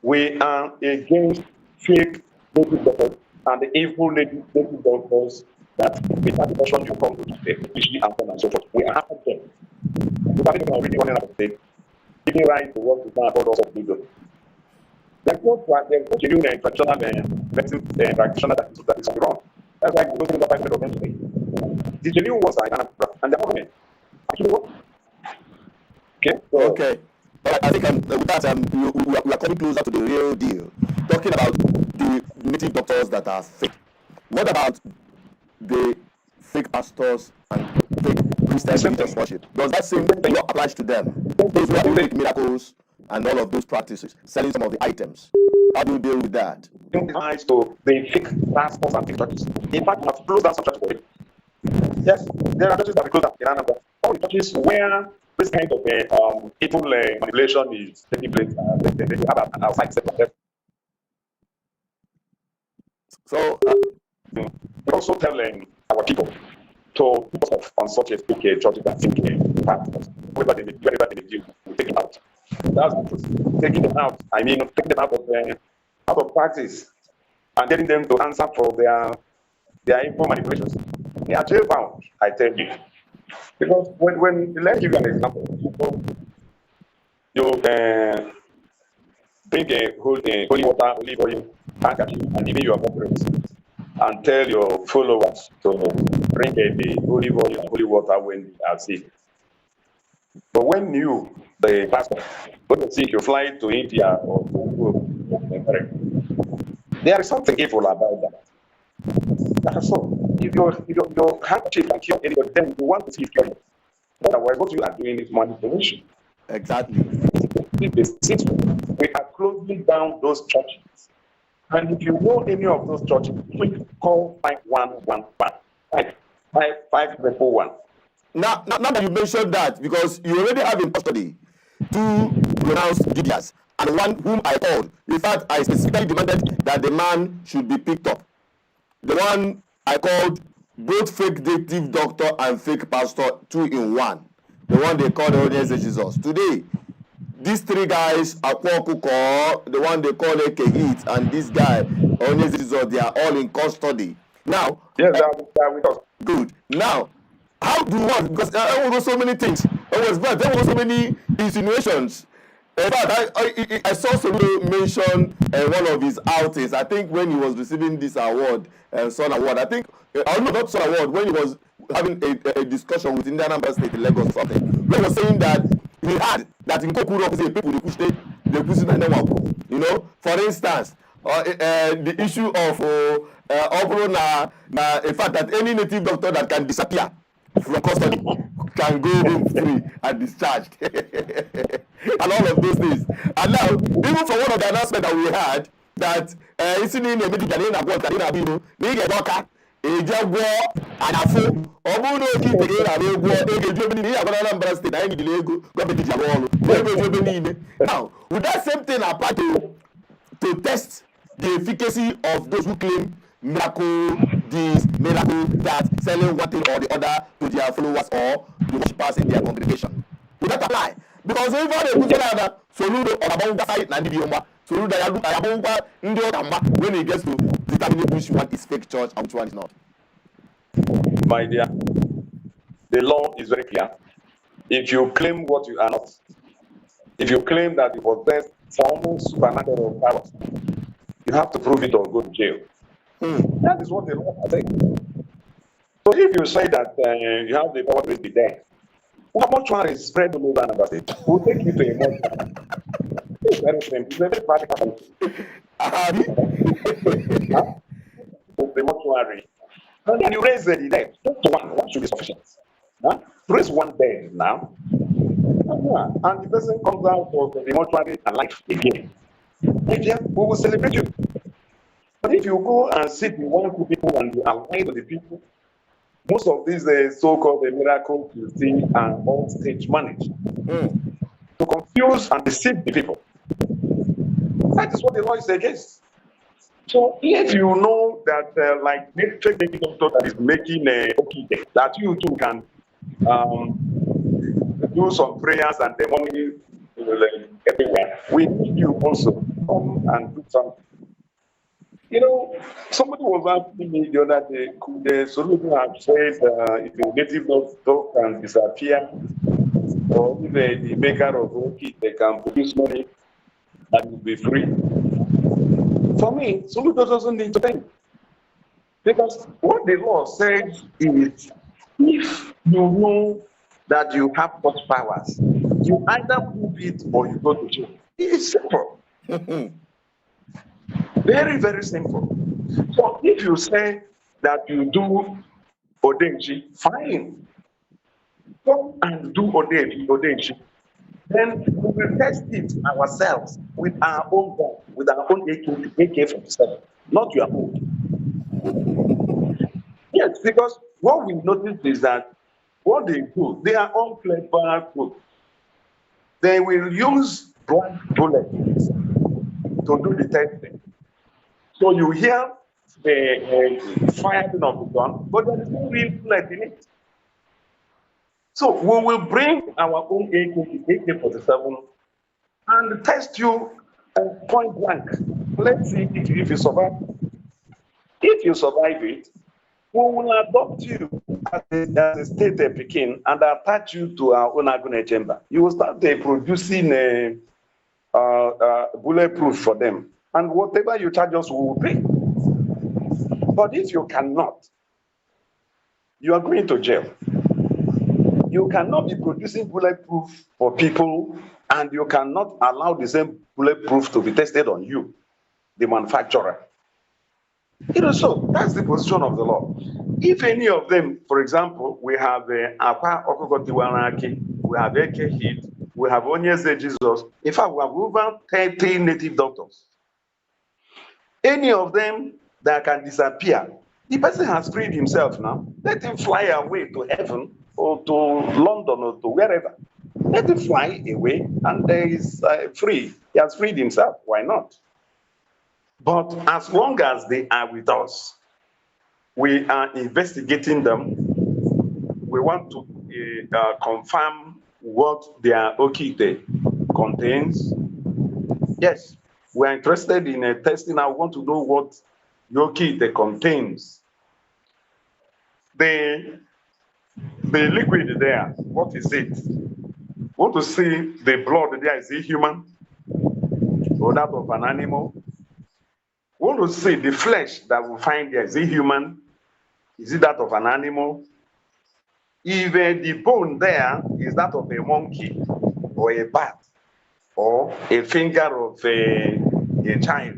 We are against fake native doctors and the evil native doctors that without the person you come to especially and so on and so forth. We are after them. We are really running out of the giving right to work with now about us of legal. There's no genuine traditional medicine practitioner that is wrong. That's why we don't think about it today. The genuine ones are in Anambra and the government actually work. Okay. So, okay. All right, I think with that, we are coming closer to the real deal. Talking about the native doctors that are fake. What about the fake pastors and fake Christians who just worship? Does that same thing apply to them? Those who are doing miracles and all of those practices, selling some of the items. How do you deal with that? It applies to the fake pastors and fake churches. In fact, we have closed down some churches for it. Yes, there are churches that we closed down in Anambra. All the churches where this kind of evil manipulation is taking place, they have an outside set of them. So we also tell our people to put off on such a fake churches and fake pastors. Wherever they do, we take them out. That's the truth. Taking them out. I mean, taking them out of practice and getting them to answer for their evil manipulations. They are jail bound, I tell you. Because when let me give you an example, you drink a holy water, olive oil, and even your offerings, and tell your followers to drink the olive oil and holy water when they are sick. But when you, the pastor, when you're sick, you fly to India or to America, there is something evil about that. That's all. If your handkerchief can cure anybody, then you want to see it cured. Otherwise, what you are doing is manipulation. Exactly. We are closing down those churches. And if you know any of those churches, please call 5111. 541. Now that you mentioned that, because you already have in custody two pronounced GGMs and one whom I called. In fact, I specifically demanded that the man should be picked up. The one I called both fake native doctor and fake pastor, two in one. The one they call the audience of Jesus. Today, these three guys, Akwakuko, the one they call Ekehit, and this guy, audience of Jesus, they are all in custody. Now, yes, they are with us. Good. Now, how do one? Because there were so many things. There were so many insinuations. In fact, I saw Soludo mention one of his outings. I think when he was receiving this award, Son Award. I think not Son Award. When he was having a discussion with Anambra State in Lagos or something, when he was saying that he had that in Kokuro, people they push you know, for instance, the issue of in fact, that any native doctor that can disappear from custody can go home free and discharged and all of those things. And now, even for one of the announcements that we had, that isn't in a medical in a board that in a bino, they get doctor, a job war, and a fool, or moon keep the air, a war, a Germany, a Anambra State, I need Lego, now, with that same thing apart to test the efficacy of those who claim miracle this, miracle that, selling one thing or the other to their followers or the worshippers in their congregation. Would that apply? Because if all the good Soludo or Abonga side Nandioma, Soludo Abonga Ndio when it gets to determine which one is fake church and which one is not. My dear, the law is very clear. If you claim what you are not, if you claim that you possess some supernatural powers, you have to prove it or go to jail. That is what the law has said. So if you say that you have the power to be dead, what mortuary is spread all over Anambra State? We'll take you to a mortuary. It's very simple. It's a very practical. The mortuary. And then you raise the dead. Just one should be sufficient. Raise one dead now. And the person comes out of the mortuary alive again. We will celebrate you. But if you go and sit with one group people and you align with the people, most of these so-called miracle you see are all stage managed to confuse and deceive the people. That is what the law is against. So if you know that, like this fake doctor that is making that you too can do some prayers and the money will everywhere. We need you also come and do something. You know, somebody was asking me the other day, could the solution have said if a native doctor can disappear, or if the maker of Oki they can produce money and will be free? For me, solution doesn't need to pay. Because what the law says is, if you know that you have such powers, you either prove it or you go to jail. It's simple. Very, very simple. So if you say that you do Odenji, fine. Come and do Odenji. Then we will test it ourselves with our own gun, with our own AK-47, not your own. Yes, because what we noticed is that what they do, they are all clever group. They will use blank bullets to do the testing. So you hear the firing of the gun, but there is no real bullet in it. So we will bring our own AK-47 and test you point blank. Let's see if you survive. If you survive it, we will adopt you as a state Pekin and attach you to our own agony chamber. You will start producing bulletproof for them. And whatever you charge us, we will pay. But if you cannot, you are going to jail. You cannot be producing bulletproof for people, and you cannot allow the same bulletproof to be tested on you, the manufacturer. You know, so that's the position of the law. If any of them, for example, we have Akwa Okokotiwanaki, we have AK Hit, we have Onyeze Jesus. In fact, we have over 30 native doctors. Any of them that can disappear, the person has freed himself now. Let him fly away to heaven or to London or to wherever. Let him fly away and he is free. He has freed himself. Why not? But as long as they are with us, we are investigating them. We want to confirm what their Okite contains. Yes, we are interested in testing. I want to know what your Okite contains. the liquid there, what is it? We want to see the blood there, is it human or that of an animal? We want to see the flesh that we find there, is it human? Is it that of an animal? If the bone there is that of a monkey or a bat or a finger of a child,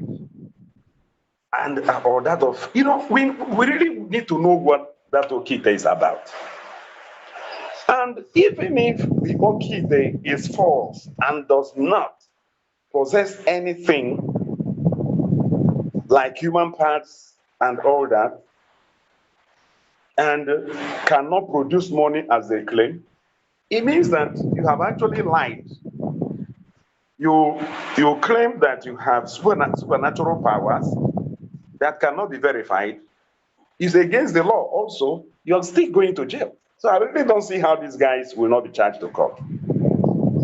and or that of, we really need to know what that okite is about. And even if the okite is false and does not possess anything like human parts and all that, and cannot produce money as they claim, it means that you have actually lied. You claim that you have supernatural powers that cannot be verified. It's against the law also. You're still going to jail. So I really don't see how these guys will not be charged to court.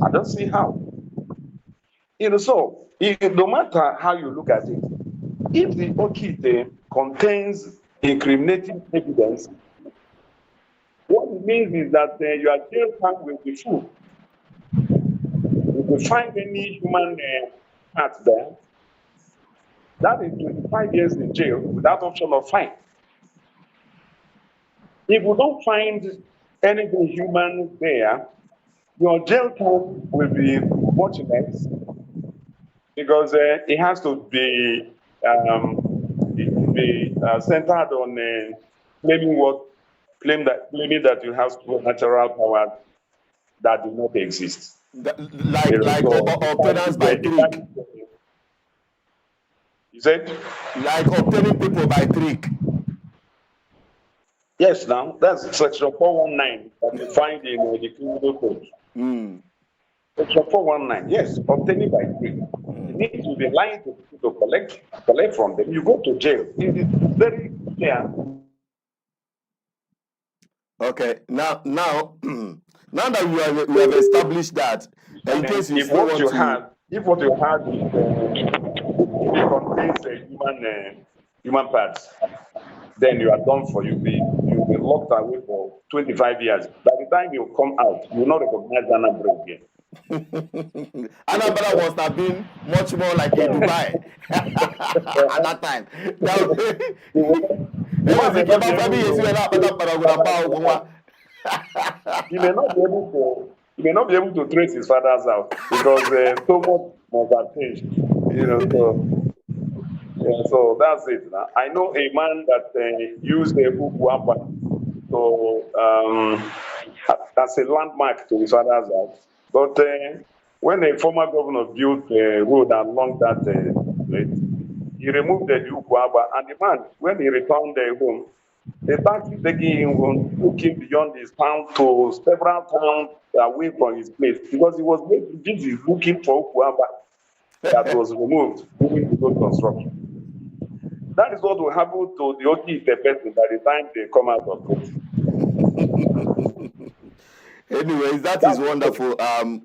I don't see how. So no matter how you look at it, if the okite contains incriminating evidence, what it means is that your jail time will be full. If you find any human part there, that is 25 years in jail without option of fine. If you don't find anything human there, your jail time will be much less, because it has to be centered on claiming that you have supernatural powers that do not exist. Like obtainers by trick. You said? Like obtaining people by trick. Yes, now that's section 419 that you find in the criminal code. Section 419, yes, obtaining by trick. You need to be lying to people to collect from them. You go to jail. It is very clear. Okay, now that we have established that, in case if what you had it contains human parts, then you are done for. You'll be locked away for 25 years. By the time you come out, you will not recognize Anambra again. Anambra must have been much more like a Dubai at that time. He may not be able to trace his father's house because so much must have changed. So that's it. I know a man that used the Ukuapa as a landmark to his father's house. But when a former governor built a road along that place, he removed the Ukuapa, and the man, when he returned home, the taxi taking him home took him beyond his town to several towns away from his place, because he was busy looking for Ukuapa that was removed during the road construction. That is what will happen to the okite person by the time they come out of court. Anyways, that is wonderful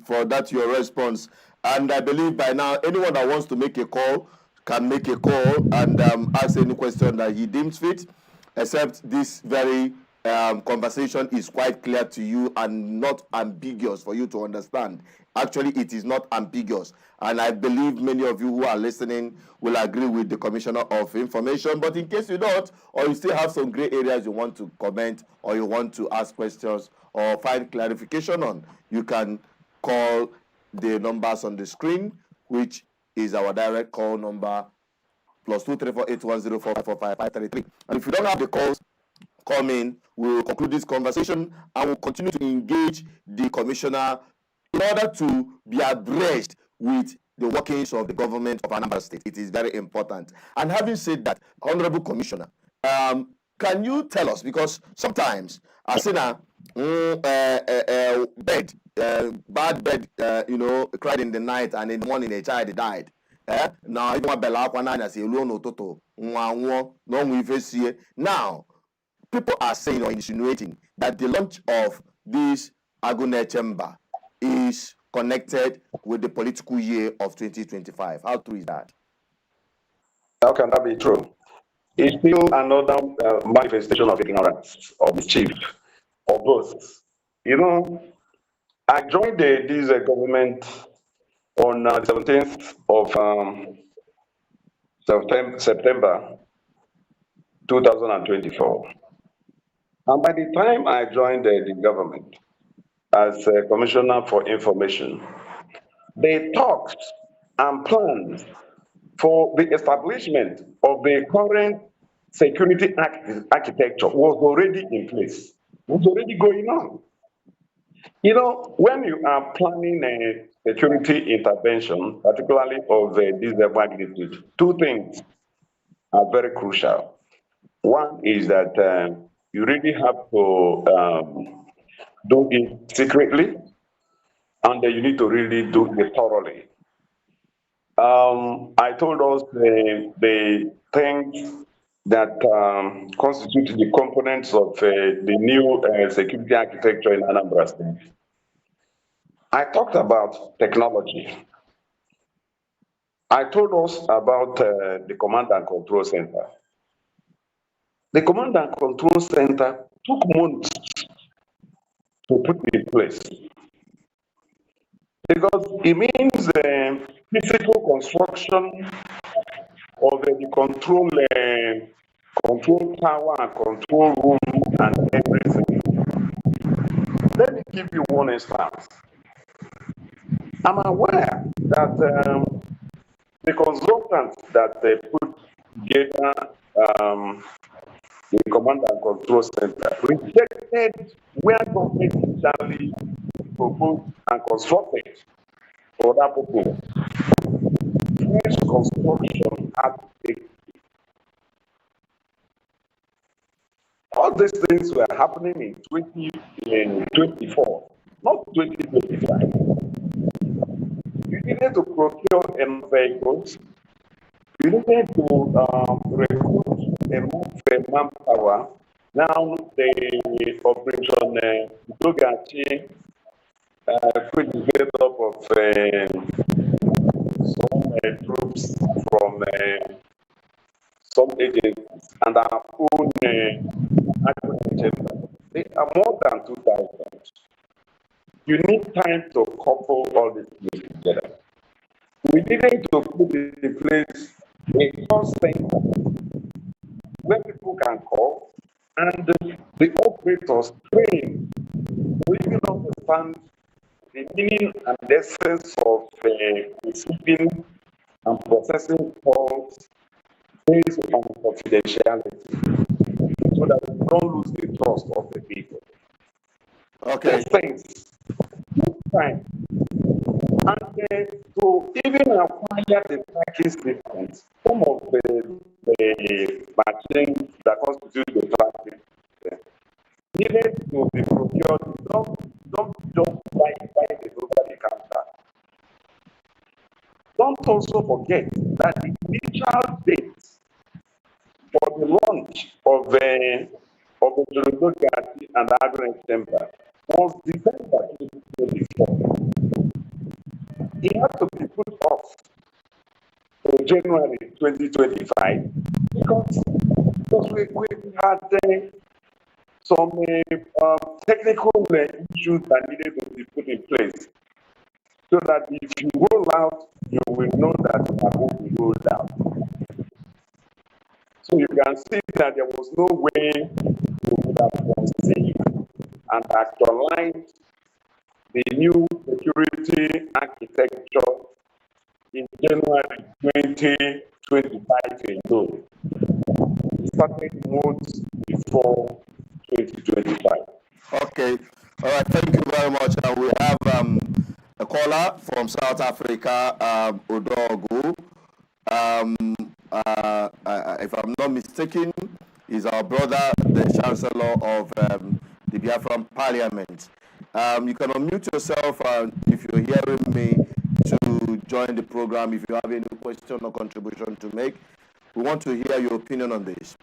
for that your response. And I believe by now anyone that wants to make a call can make a call and ask any question that he deems fit, except this very conversation is quite clear to you and not ambiguous for you to understand. Actually, it is not ambiguous. And I believe many of you who are listening will agree with the Commissioner of Information. But in case you don't, or you still have some gray areas you want to comment, or you want to ask questions or find clarification on, you can call the numbers on the screen, which is our direct call number, +23481045553. And if you don't have the calls coming, we'll conclude this conversation and we'll continue to engage the Commissioner in order to be abreast with the workings of the government of Anambra State. It is very important. And having said that, Honorable Commissioner, can you tell us, because sometimes I say now, bad bed, cried in the night, and in the morning a child died. Now, now, people are saying or insinuating that the launch of this Agune chamber is connected with the political year of 2025. How true is that? How can that be true? is still another manifestation of ignorance or mischief or both. You know, I joined this government on 17th of September 2024. And by the time I joined the government as Commissioner for Information, they talked and planned for the establishment of the current security architecture was already in place, was already going on. You know, when you are planning a security intervention, particularly of this magnitude, two things are very crucial. One is that you really have to do it secretly, and then you need to really do it thoroughly. I told us the things that constitute the components of the new security architecture in Anambra State. I talked about technology. I told us about the command and control center. The command and control center took months to put in place because it means physical construction of the control tower and control room and everything. Let me give you one instance. I'm aware that the consultants that they put together the command and control center rejected where government initially proposed and constructed for that purpose. Fresh construction had to take. All these things were happening in 2024, not 2025. You needed to procure enough vehicles. You needed to recruit enough manpower. Now the operation Dogachi could develop of some troops from some agencies and our own agriculture. They are more than 2,000. You need time to couple all these things together. We needed to put in place a call center where people can call and the operators train to even understand the meaning and the essence of receiving and processing calls based on confidentiality so that we don't lose the trust of the people. Okay. These things took time. And to even acquire the tracking systems, some of the machines that constitute the tracking needed to be procured. Don't just buy it over the counter. Don't also forget that the initial date for the launch of the Jolodogati and the Agro Temple was December 2024. It had to be put off to January 2025 because we had some technical issues that needed to be put in place so that if you roll out, you will know that you are going to roll out. So you can see that there was no way we would have conceived and actualized the new security architecture in January 2025 alone. It started months before 2025. Okay. All right. Thank you very much. We have a caller from South Africa, Odogu. If I'm not mistaken, is our brother, the Chancellor of the Biafran Parliament. You can unmute yourself if you're hearing me to join the program. If you have any question or contribution to make, we want to hear your opinion on this.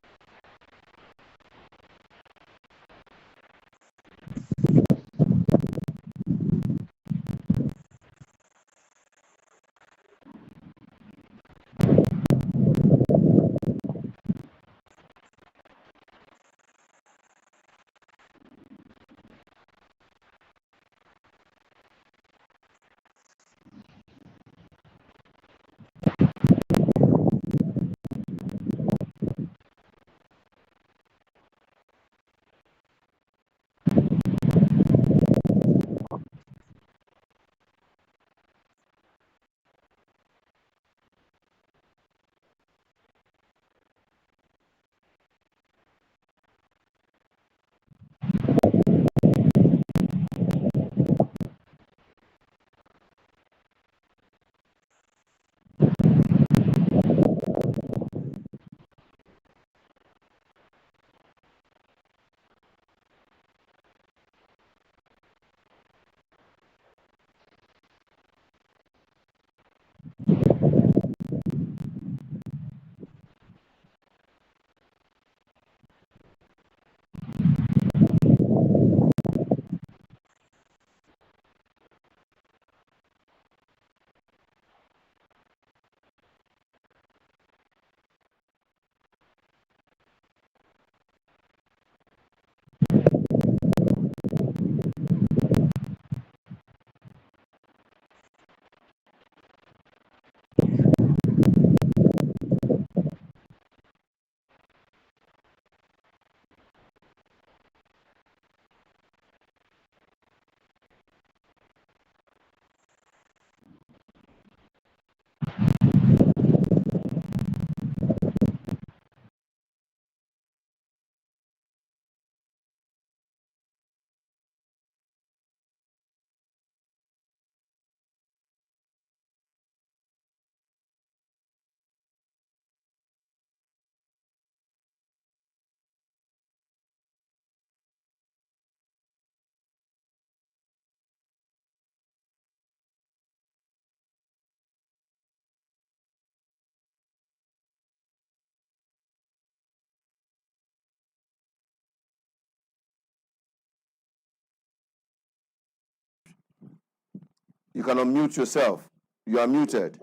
You can unmute yourself. You are muted.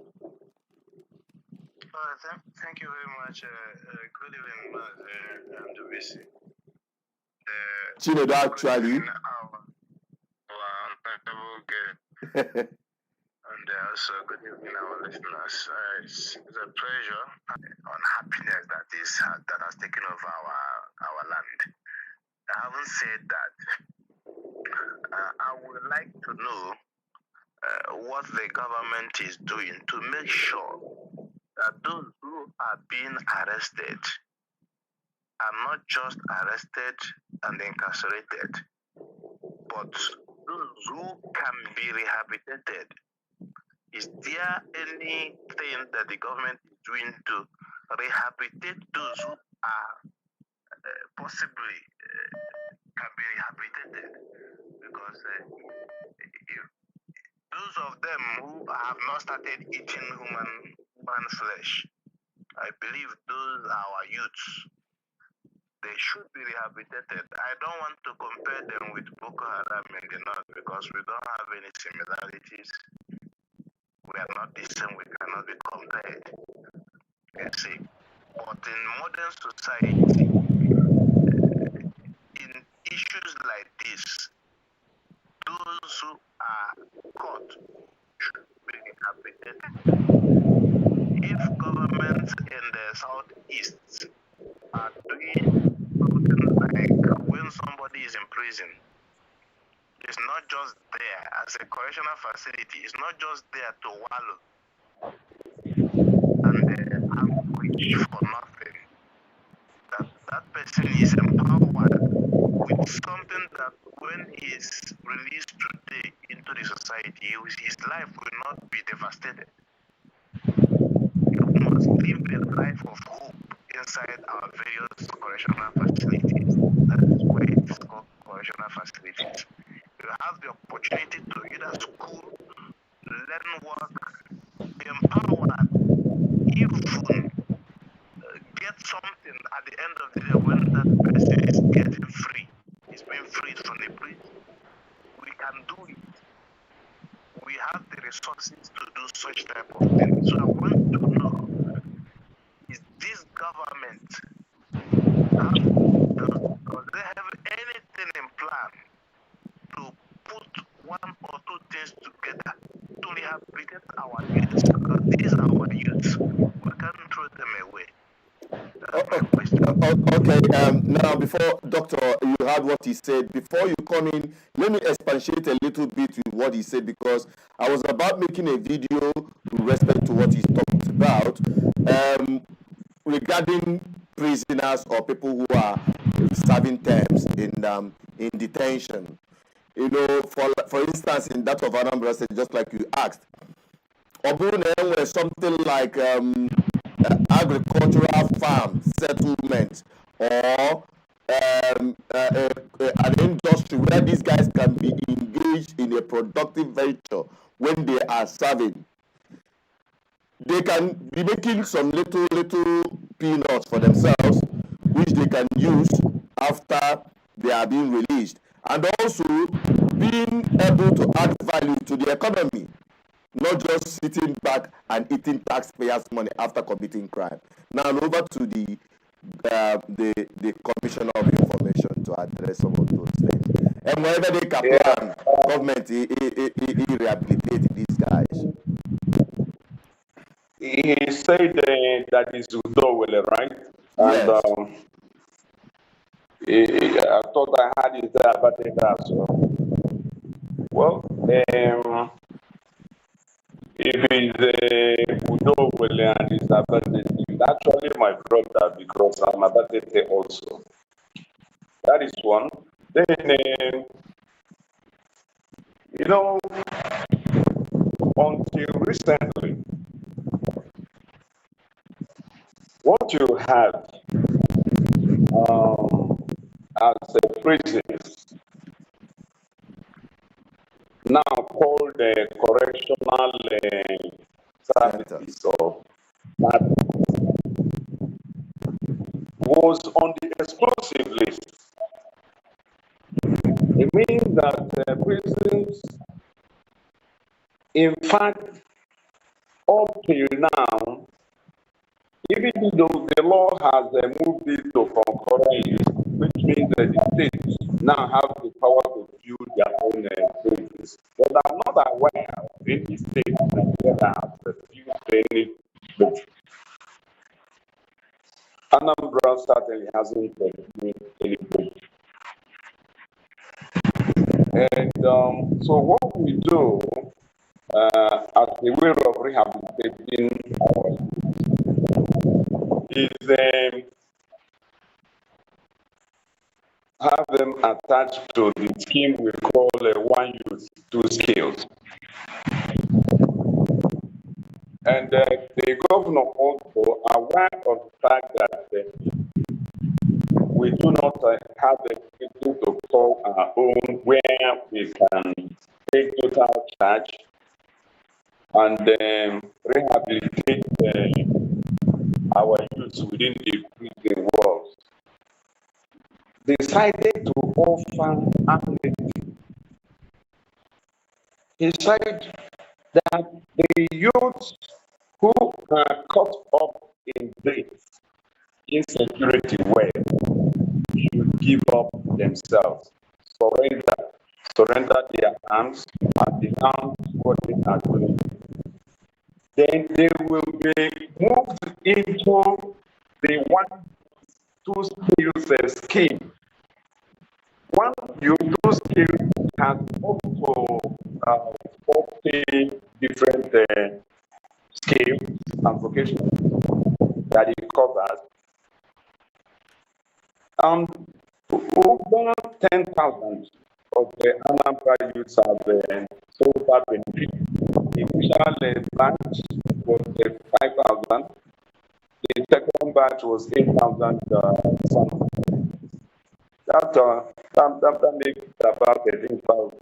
Thank you very much. Good evening, Controversies. Chinedu, actually. And also good evening, our listeners. It's a pleasure and happiness that has taken over our land. Having said that, I would like to know what the government is doing to make sure that those who are being arrested are not just arrested and incarcerated, but those who can be rehabilitated. Is there anything that the government is doing to rehabilitate those who are possibly can be rehabilitated? Because those of them who have not started eating human flesh, I believe those are our youths. They should be rehabilitated. I don't want to compare them with Boko Haram in the north because we don't have any similarities. We are not the same. We cannot be compared. You see, but in modern society, in issues like this, those who are caught should be rehabilitated. If governments in the southeast are doing something like when somebody is in prison, it's not just there as a correctional facility, it's not just there to wallow and anguish for nothing. That person is empowered with something that when he is released today into the society, his life will not be devastated. You must live a life of hope inside our various correctional facilities. That is why it is called correctional facilities. You have the opportunity to either school, learn work, be empowered, even get something at the end of the day when that person is getting free, is being freed from the prison. We can do it. We have the resources to do such type of things. So I want to know, is this government, does they have anything in plan to put one or two things together to rehabilitate our youths? Because these are our youths. We can't throw them away. That's my question. Okay, now before Doctor, you heard what he said. Before you come in, let me expatiate a little bit with what he said, because I was about making a video with respect to what he talked about regarding prisoners or people who are serving terms in detention. You know, for instance, in that of Anambra State, just like you asked, Obune was something like agricultural farm settlement or an industry where these guys can be engaged in a productive venture when they are serving. They can be making some little peanuts for themselves, which they can use after they are being released, and also being able to add value to the economy, not just sitting back and eating taxpayers' money after committing crime. Now over to the Commissioner of Information to address some of those things. And wherever they can plan, government he rehabilitate these guys. He said that is Udowele, right? Yes. And I thought I had it there about it as well. Well, if it's Udowele and it's Abatete, it's actually my brother because I'm Abatete also. That is one. Then, you know, until recently, what you have as a prisons now called the correctional services or was on the exclusive list. It means that prisons In fact, up till now, even though the law has moved it to concurrent use, which means that the states now have the power to build their own buildings. But I'm not aware of any state that has refused any building. Anambra certainly hasn't made any building. And so what we do as the way of rehabilitating our is have them attached to the scheme we call One Youth, Two Skills. And the governor also aware of the fact that we do not have the ability to call our own where we can take total charge and rehabilitate our youth within the prison walls. Decided to offer amnesty. He said that the youths who are caught up in this insecurity way should give up themselves, surrender their arms and denounce what they are doing. Then they will be moved into the One Two Skills scheme. One Two Skills has up to 40 different skills and vocations that it covers. Over 10,000 of the Anambra youths have so far benefited. The initial batch was 5,000. The second batch was 8,000 something. That makes about 13,000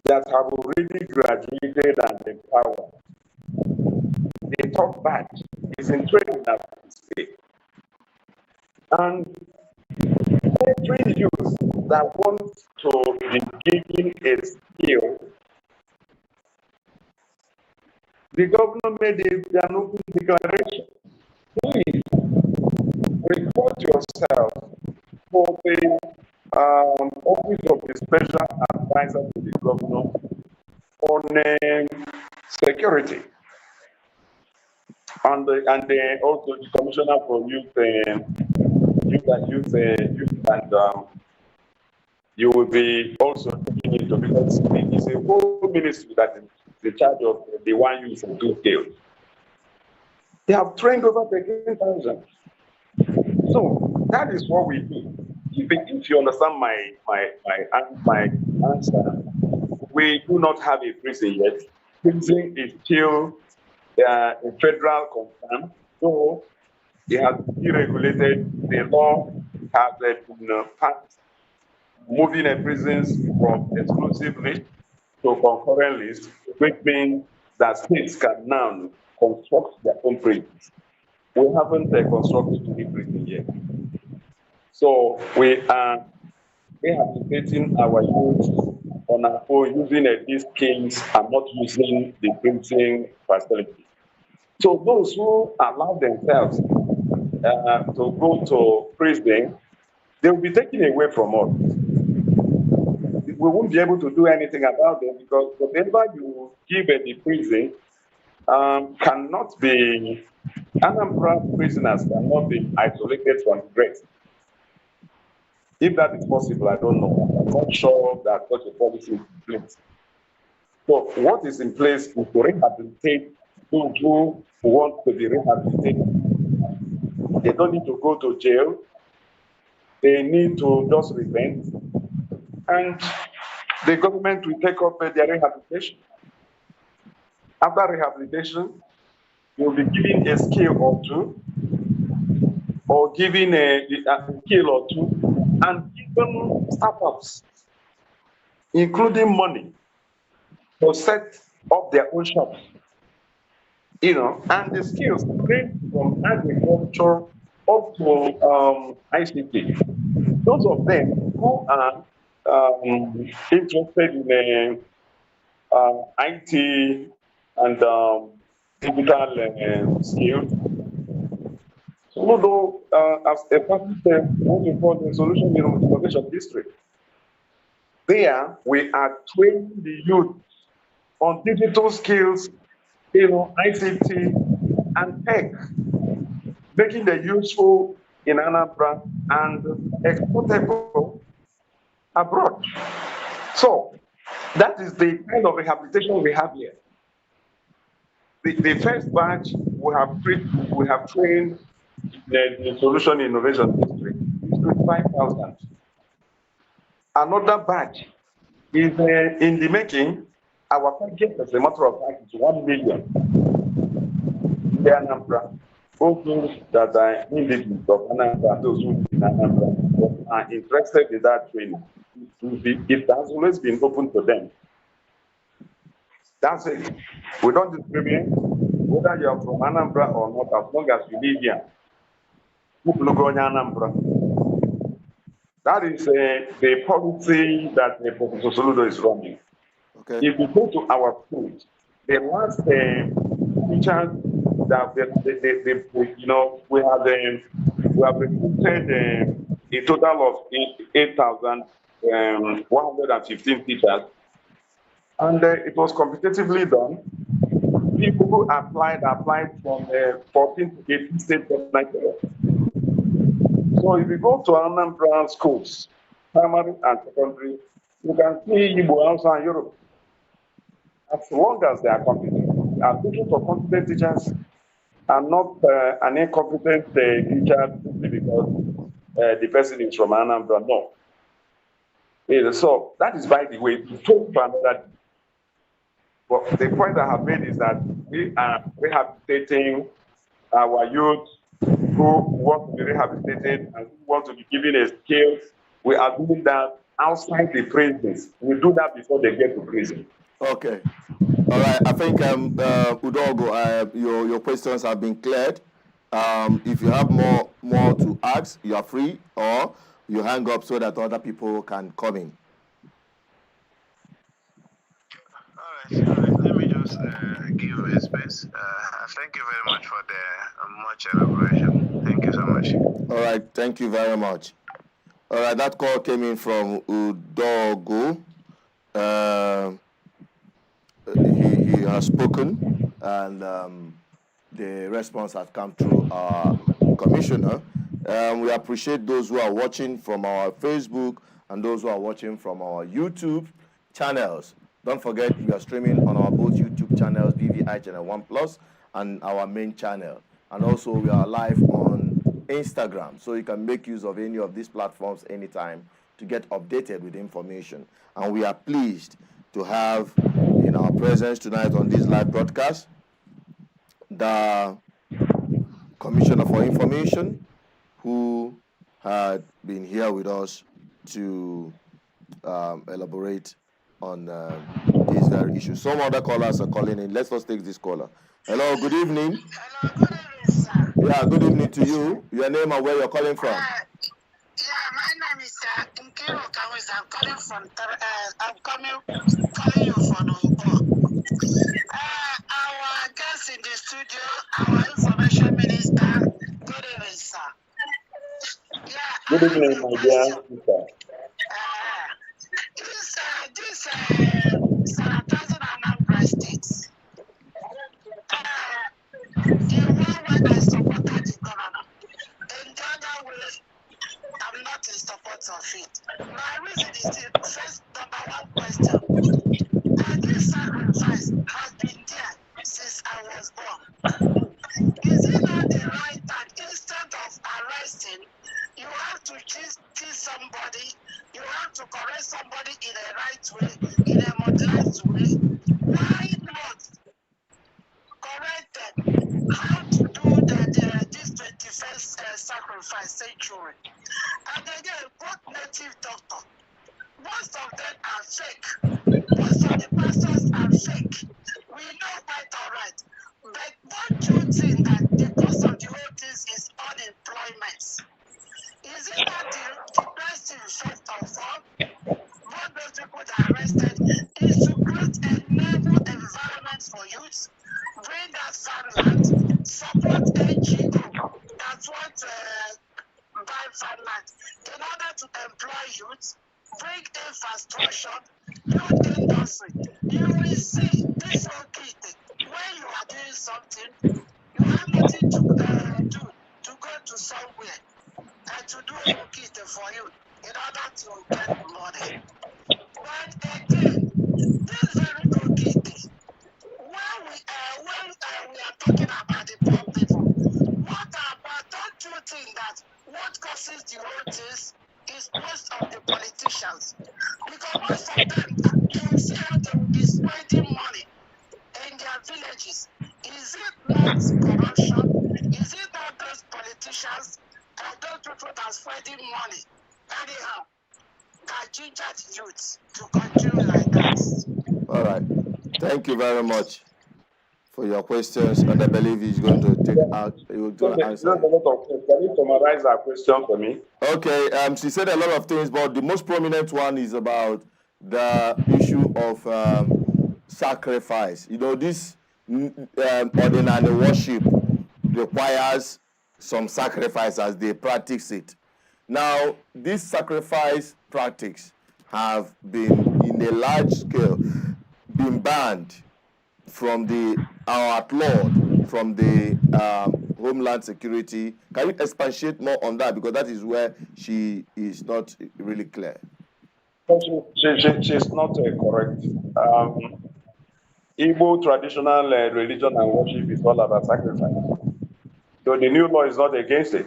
that have already graduated and empowered. The top batch is in training at this stage. And every youth that wants to be given a skill, the governor made an open declaration. Please report yourself for the office of the special advisor to the governor on security, and also the commissioner for youth and you will be also taking into, because it's a whole ministry that is the charge of the One Youth and Two Skills. They have trained over 13,000. So that is what we do. If you understand my answer, we do not have a prison yet. Prison is still a federal concern, so they have deregulated. The law has been passed, moving the prisons from exclusive list to concurrent list, which means that states can now construct their own prisons. We haven't constructed any prison yet. So we are rehabilitating our youth on our own, using these schemes and not using the printing facility. So those who allow themselves to go to prison, they will be taken away from us. We won't be able to do anything about them, because whatever you give at the prison cannot be, Anambra prisoners cannot be isolated from the rest. If that is possible, I don't know. I'm not sure that such a policy is in place. So what is in place is to rehabilitate those who want to be rehabilitated. They don't need to go to jail. They need to just repent, and the government will take up their rehabilitation. After rehabilitation, you'll be given a skill or two, or given a skill or two, and given startups, including money, to set up their own shops. And the skills range from agriculture up to ICT. Those of them who are interested in IT and digital skills. So, although as a practitioner, what we call the solution innovation district, there we are training the youth on digital skills, ICT and tech, making them useful in Anambra and exportable abroad. So that is the kind of rehabilitation we have here. The first batch we have trained the Solution Innovation District is 25,000. Another batch is in the making. Our target, as a matter of fact, is 1 million. In the Anambra, both those that are indigenous of Anambra, those who live in Anambra, are interested in that training. It has always been open to them. That's it. We don't discriminate whether you are from Anambra or not, as long as you live here. Anambra. That is the policy that Professor Soludo is running. Okay. If you go to our schools, the last teachers that we have recruited a total of 8,115 teachers, and it was competitively done. People who applied from 14 to 18 states of Nigeria. So if you go to Anambra schools, primary and secondary, you can see Igbo, Hausa, and Europe. As long as they are competent, they are looking for competent teachers and not an incompetent teacher simply because the person is from Anambra. No. So that is, by the way, to talk about that. But the point I have made is that we are rehabilitating our youth who want to be rehabilitated and who want to be given a skill. We are doing that outside the prisons. We do that before they get to prison. Okay. All right. I think Udogo, your questions have been cleared. If you have more to ask, you are free, or you hang up so that other people can come in. All right. Let me just give a space. Thank you very much for the much elaboration. Thank you so much. All right. Thank you very much. All right. That call came in from Udogo. He has spoken, and the response has come through our commissioner. We appreciate those who are watching from our Facebook and those who are watching from our YouTube channels. Don't forget, we are streaming on our both YouTube channels, BBI Channel 1+, and our main channel. And also, we are live on Instagram, so you can make use of any of these platforms anytime to get updated with information. And we are pleased to have in our presence tonight on this live broadcast the Commissioner for Information, who had been here with us to elaborate on these very issues. Some other callers are calling in. Let's just take this caller. Hello, good evening. Hello, good evening, sir. Yeah, good evening to you. Your name and where you're calling from? Yeah, my name is Nkiru Kawis. I'm calling from. Calling you from Obo. Our guest in the studio, our information minister. Good evening, sir. Yeah. Good evening, my dear sister. This sanitizing Anambra State. The one where I supported the governor. In the other way, I'm not in support of it. My reason is the first number one question. This sacrifice has been there since I was born. Is it not the right that instead of arresting, you have to teach somebody, you have to correct somebody in a right way, in a modernized way? Why not correct them how to do this 21st sacrifice century? And again, both native doctors, most of them are fake. Most of the pastors are fake. We know quite all right. But don't you think that the cause of the whole thing is unemployment? Is it not the best thing, first of all, what those people that are arrested is to create a to employ youth, bring infrastructure, build industry. You will see this whole kid. When you are doing something, you have nothing to do to go to somewhere and to do a kit for you in order to get money. But again, this very kit, when we are talking about the poor people, what about, don't you think that what causes the whole things is most of the politicians? Because most of them, you will see how they will be spending money in their villages. Is it not corruption? Is it not those politicians and those people that are spending money anyhow that ginger the youth to continue like that? All right. Thank you very much for your questions, and I believe he's going to take out. He will do answer. There's a lot of questions. Can you summarize our question for me? Okay. She said a lot of things, but the most prominent one is about the issue of sacrifice. You know, this ordinary worship requires some sacrifice as they practice it. Now, this sacrifice practice have been in a large scale been banned from our outlawed from the Homeland Security. Can you expatiate more on that, because that is where she is not really clear? She's not correct. Igbo traditional religion and worship is all about sacrifice. So the new law is not against it.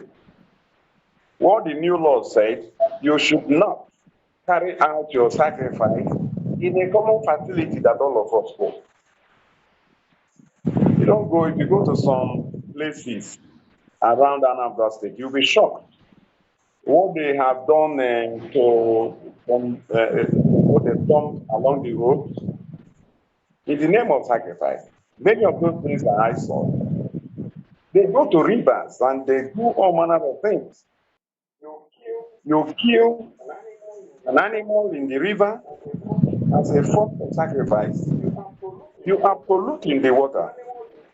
What the new law said, you should not carry out your sacrifice in a common facility that all of us go. You don't go, if you go to some places around Anambra State, you'll be shocked. What they have done what they've done along the road in the name of sacrifice. Many of those things that I saw, they go to rivers and they do all manner of things. You kill an animal in the river as a form of sacrifice. You are polluting the water.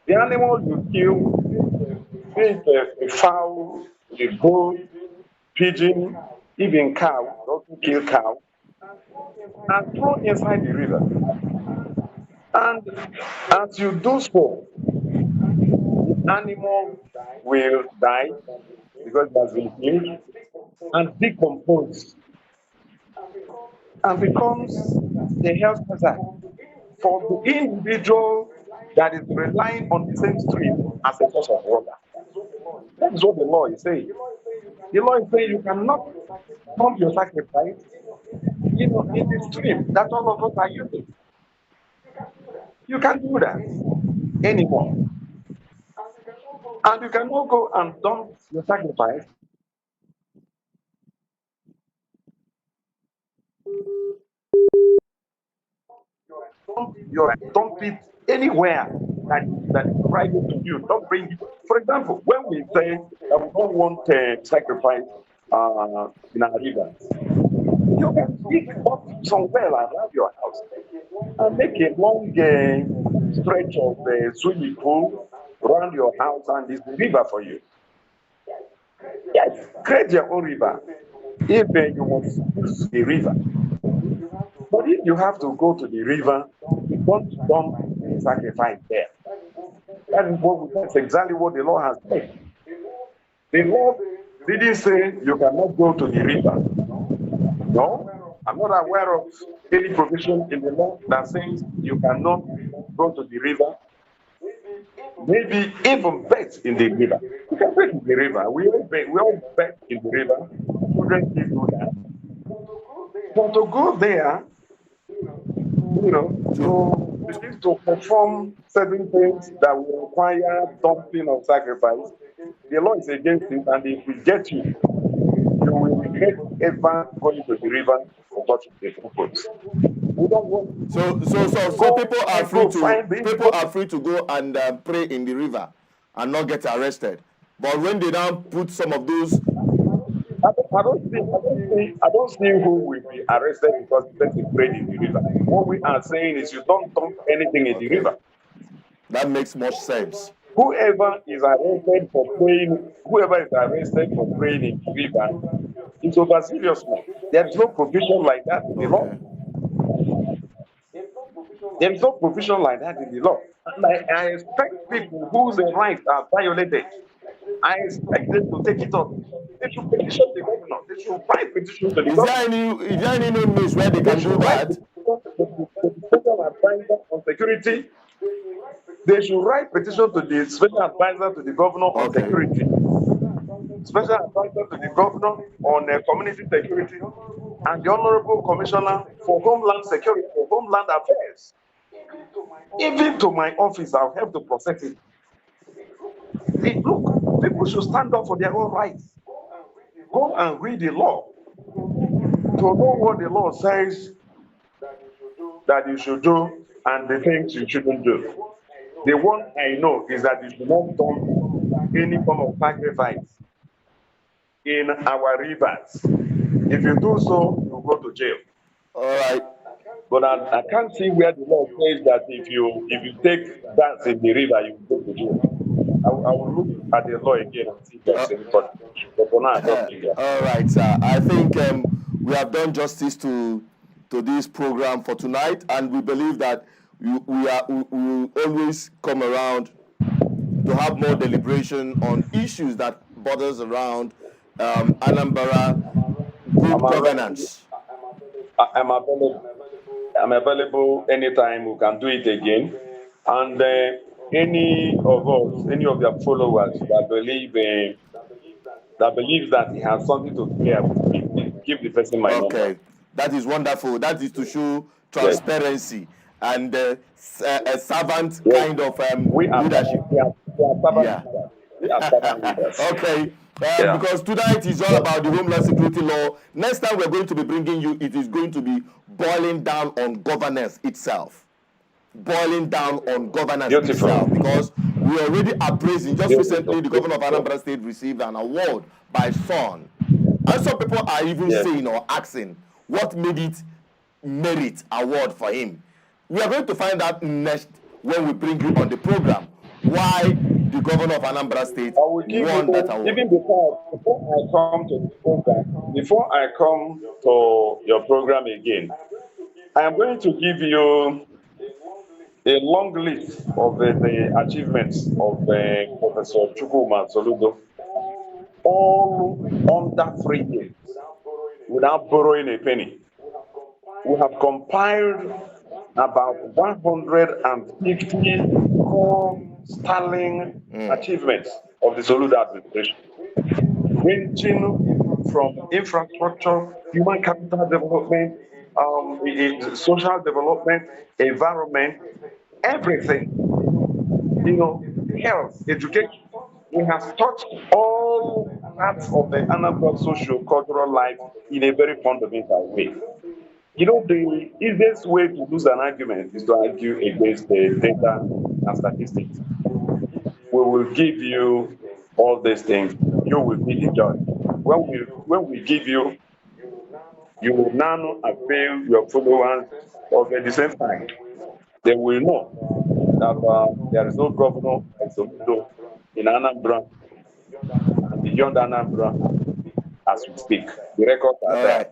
The animal you kill, be it a fowl, a goat, pigeon, even cow, don't kill cow, and throw inside the river. And as you do so, the animal will die because it has been killed and decompose and becomes a health hazard for the individual that is relying on the same stream as a source of water. That is what the law is saying. The law is saying you cannot pump your sacrifice in the stream that all of us are using. You can't do that anymore. And you cannot go and dump your sacrifice dump it anywhere that is private to you. Don't bring it. For example, when we say that we don't want sacrifice in our rivers, you can dig up somewhere around your house and make a long stretch of swimming pool around your house, and it's the river for you. Yes, create your own river if you want to use the river. But if you have to go to the river, don't dump sacrifice there. That's exactly what the law has said. The law didn't say you cannot go to the river. No, I'm not aware of any provision in the law that says you cannot go to the river. Maybe even bet in the river. You can bet in the river. We all bet in the river. Children still do that. But to go there, to perform certain things that will require dumping of sacrifice, the law is against it, and if we get you, you will regret ever going to the river for such a purpose. We don't want. So people are free to go and pray in the river and not get arrested. But when they now put some of those, I don't see who will be arrested because the person prayed in the river. What we are saying is you don't dump anything in the river. That makes much sense. Whoever is arrested for praying in the river, it's over serious now. There is no provision like that in the law. There is no provision like that in the law. And I expect people whose rights are violated, I expect them to take it up. They should petition the governor. They should write petition to the governor. Is there any means where they can do that? The special advisor on security. They should write petition to the special advisor to the governor on security. Special advisor to the governor on community security, and the honorable commissioner for homeland security, for homeland affairs. Even to my office, I'll help to process it. Look, people should stand up for their own rights. Go and read the law to know what the law says that you should do and the things you shouldn't do. The one I know is that you should not do any form of sacrifice in our rivers. If you do so, you go to jail. All right. But I can't see where the law says that if you take dance in the river, you go to jail. I will look at the law again and see if there's any contradiction. But for now, I don't think that. All right, sir. I think we have done justice to this program for tonight, and we believe that we will always come around to have more deliberation on issues that borders around Anambra good governance. I'm available anytime. We can do it again. And any of your followers that believes that he has something to care, give the person my number. Okay, that is wonderful. That is to show transparency and a servant kind of leadership. We are servant leaders. Okay. Because tonight is all about the Homeland Security Law. Next time we're going to be bringing you, it is going to be boiling down on governance itself. Boiling down on governance itself. Because we already appraising, just recently the governor of Anambra State received an award by SON. And some people are even saying or asking what made it merit award for him. We are going to find out next when we bring you on the program why the governor of Anambra State won that award. Even before I come to the program, before I come to your program again, I am going to give you a long list of the achievements of Professor Chukwuma Soludo, all under 3 years, without borrowing a penny. We have compiled about 150 core sterling achievements of the Soludo administration, ranging from infrastructure, human capital development, social development, environment, everything, health, education. We have touched all parts of the Anambra socio-cultural life in a very fundamental way. The easiest way to lose an argument is to argue against the data and statistics. We will give you all these things. You will be the judge. When we give you, you will now avail your followers of the same time. They will know that there is no governor in Anambra and beyond Anambra as we speak. The records are there.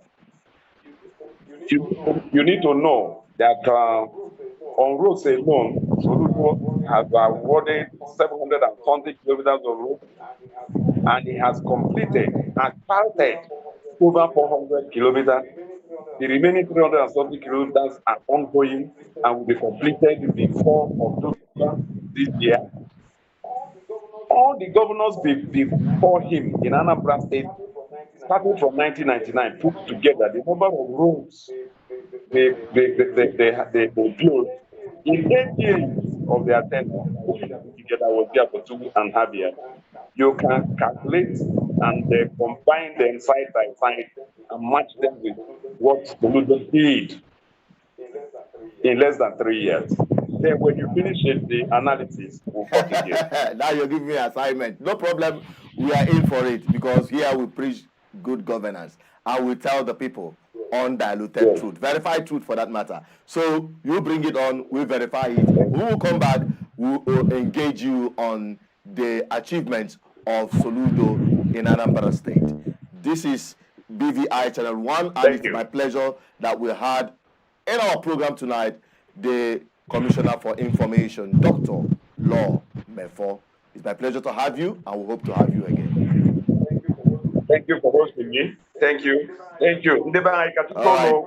You need to know that on roads alone, Soludo has awarded 720 kilometers of road, and he has completed and started over 400 kilometers. The remaining 370 kilometers are ongoing and will be completed before October this year. All the governors before him in Anambra State, starting from 1999, put together the number of roads they built in 8 years of their tenure. Together was there for 2.5 years. You can calculate and combine them side by side and match them with what Soludo did in less than 3 years. Then when you finish it, the analysis will come again. Now you're giving me an assignment. No problem. We are in for it because here we preach good governance. I will tell the people undiluted truth, verified truth for that matter. So you bring it on, we verify it. We will come back we will engage you on the achievements of Soludo in Anambra State. This is BVI Channel 1, and Thank it's you. my pleasure that we had in our program tonight the Commissioner for Information, Dr. Law Mefor. It's my pleasure to have you, and we hope to have you again. Thank you for hosting me. Thank you. Thank you. All right.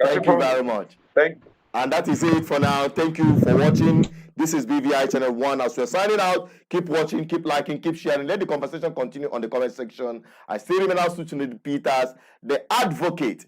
Thank you very much. Thank you. And that is it for now. Thank you for watching. This is BVI Channel 1. As we're signing out, keep watching, keep liking, keep sharing. Let the conversation continue on the comment section. I still remain Suchinid Peters, the advocate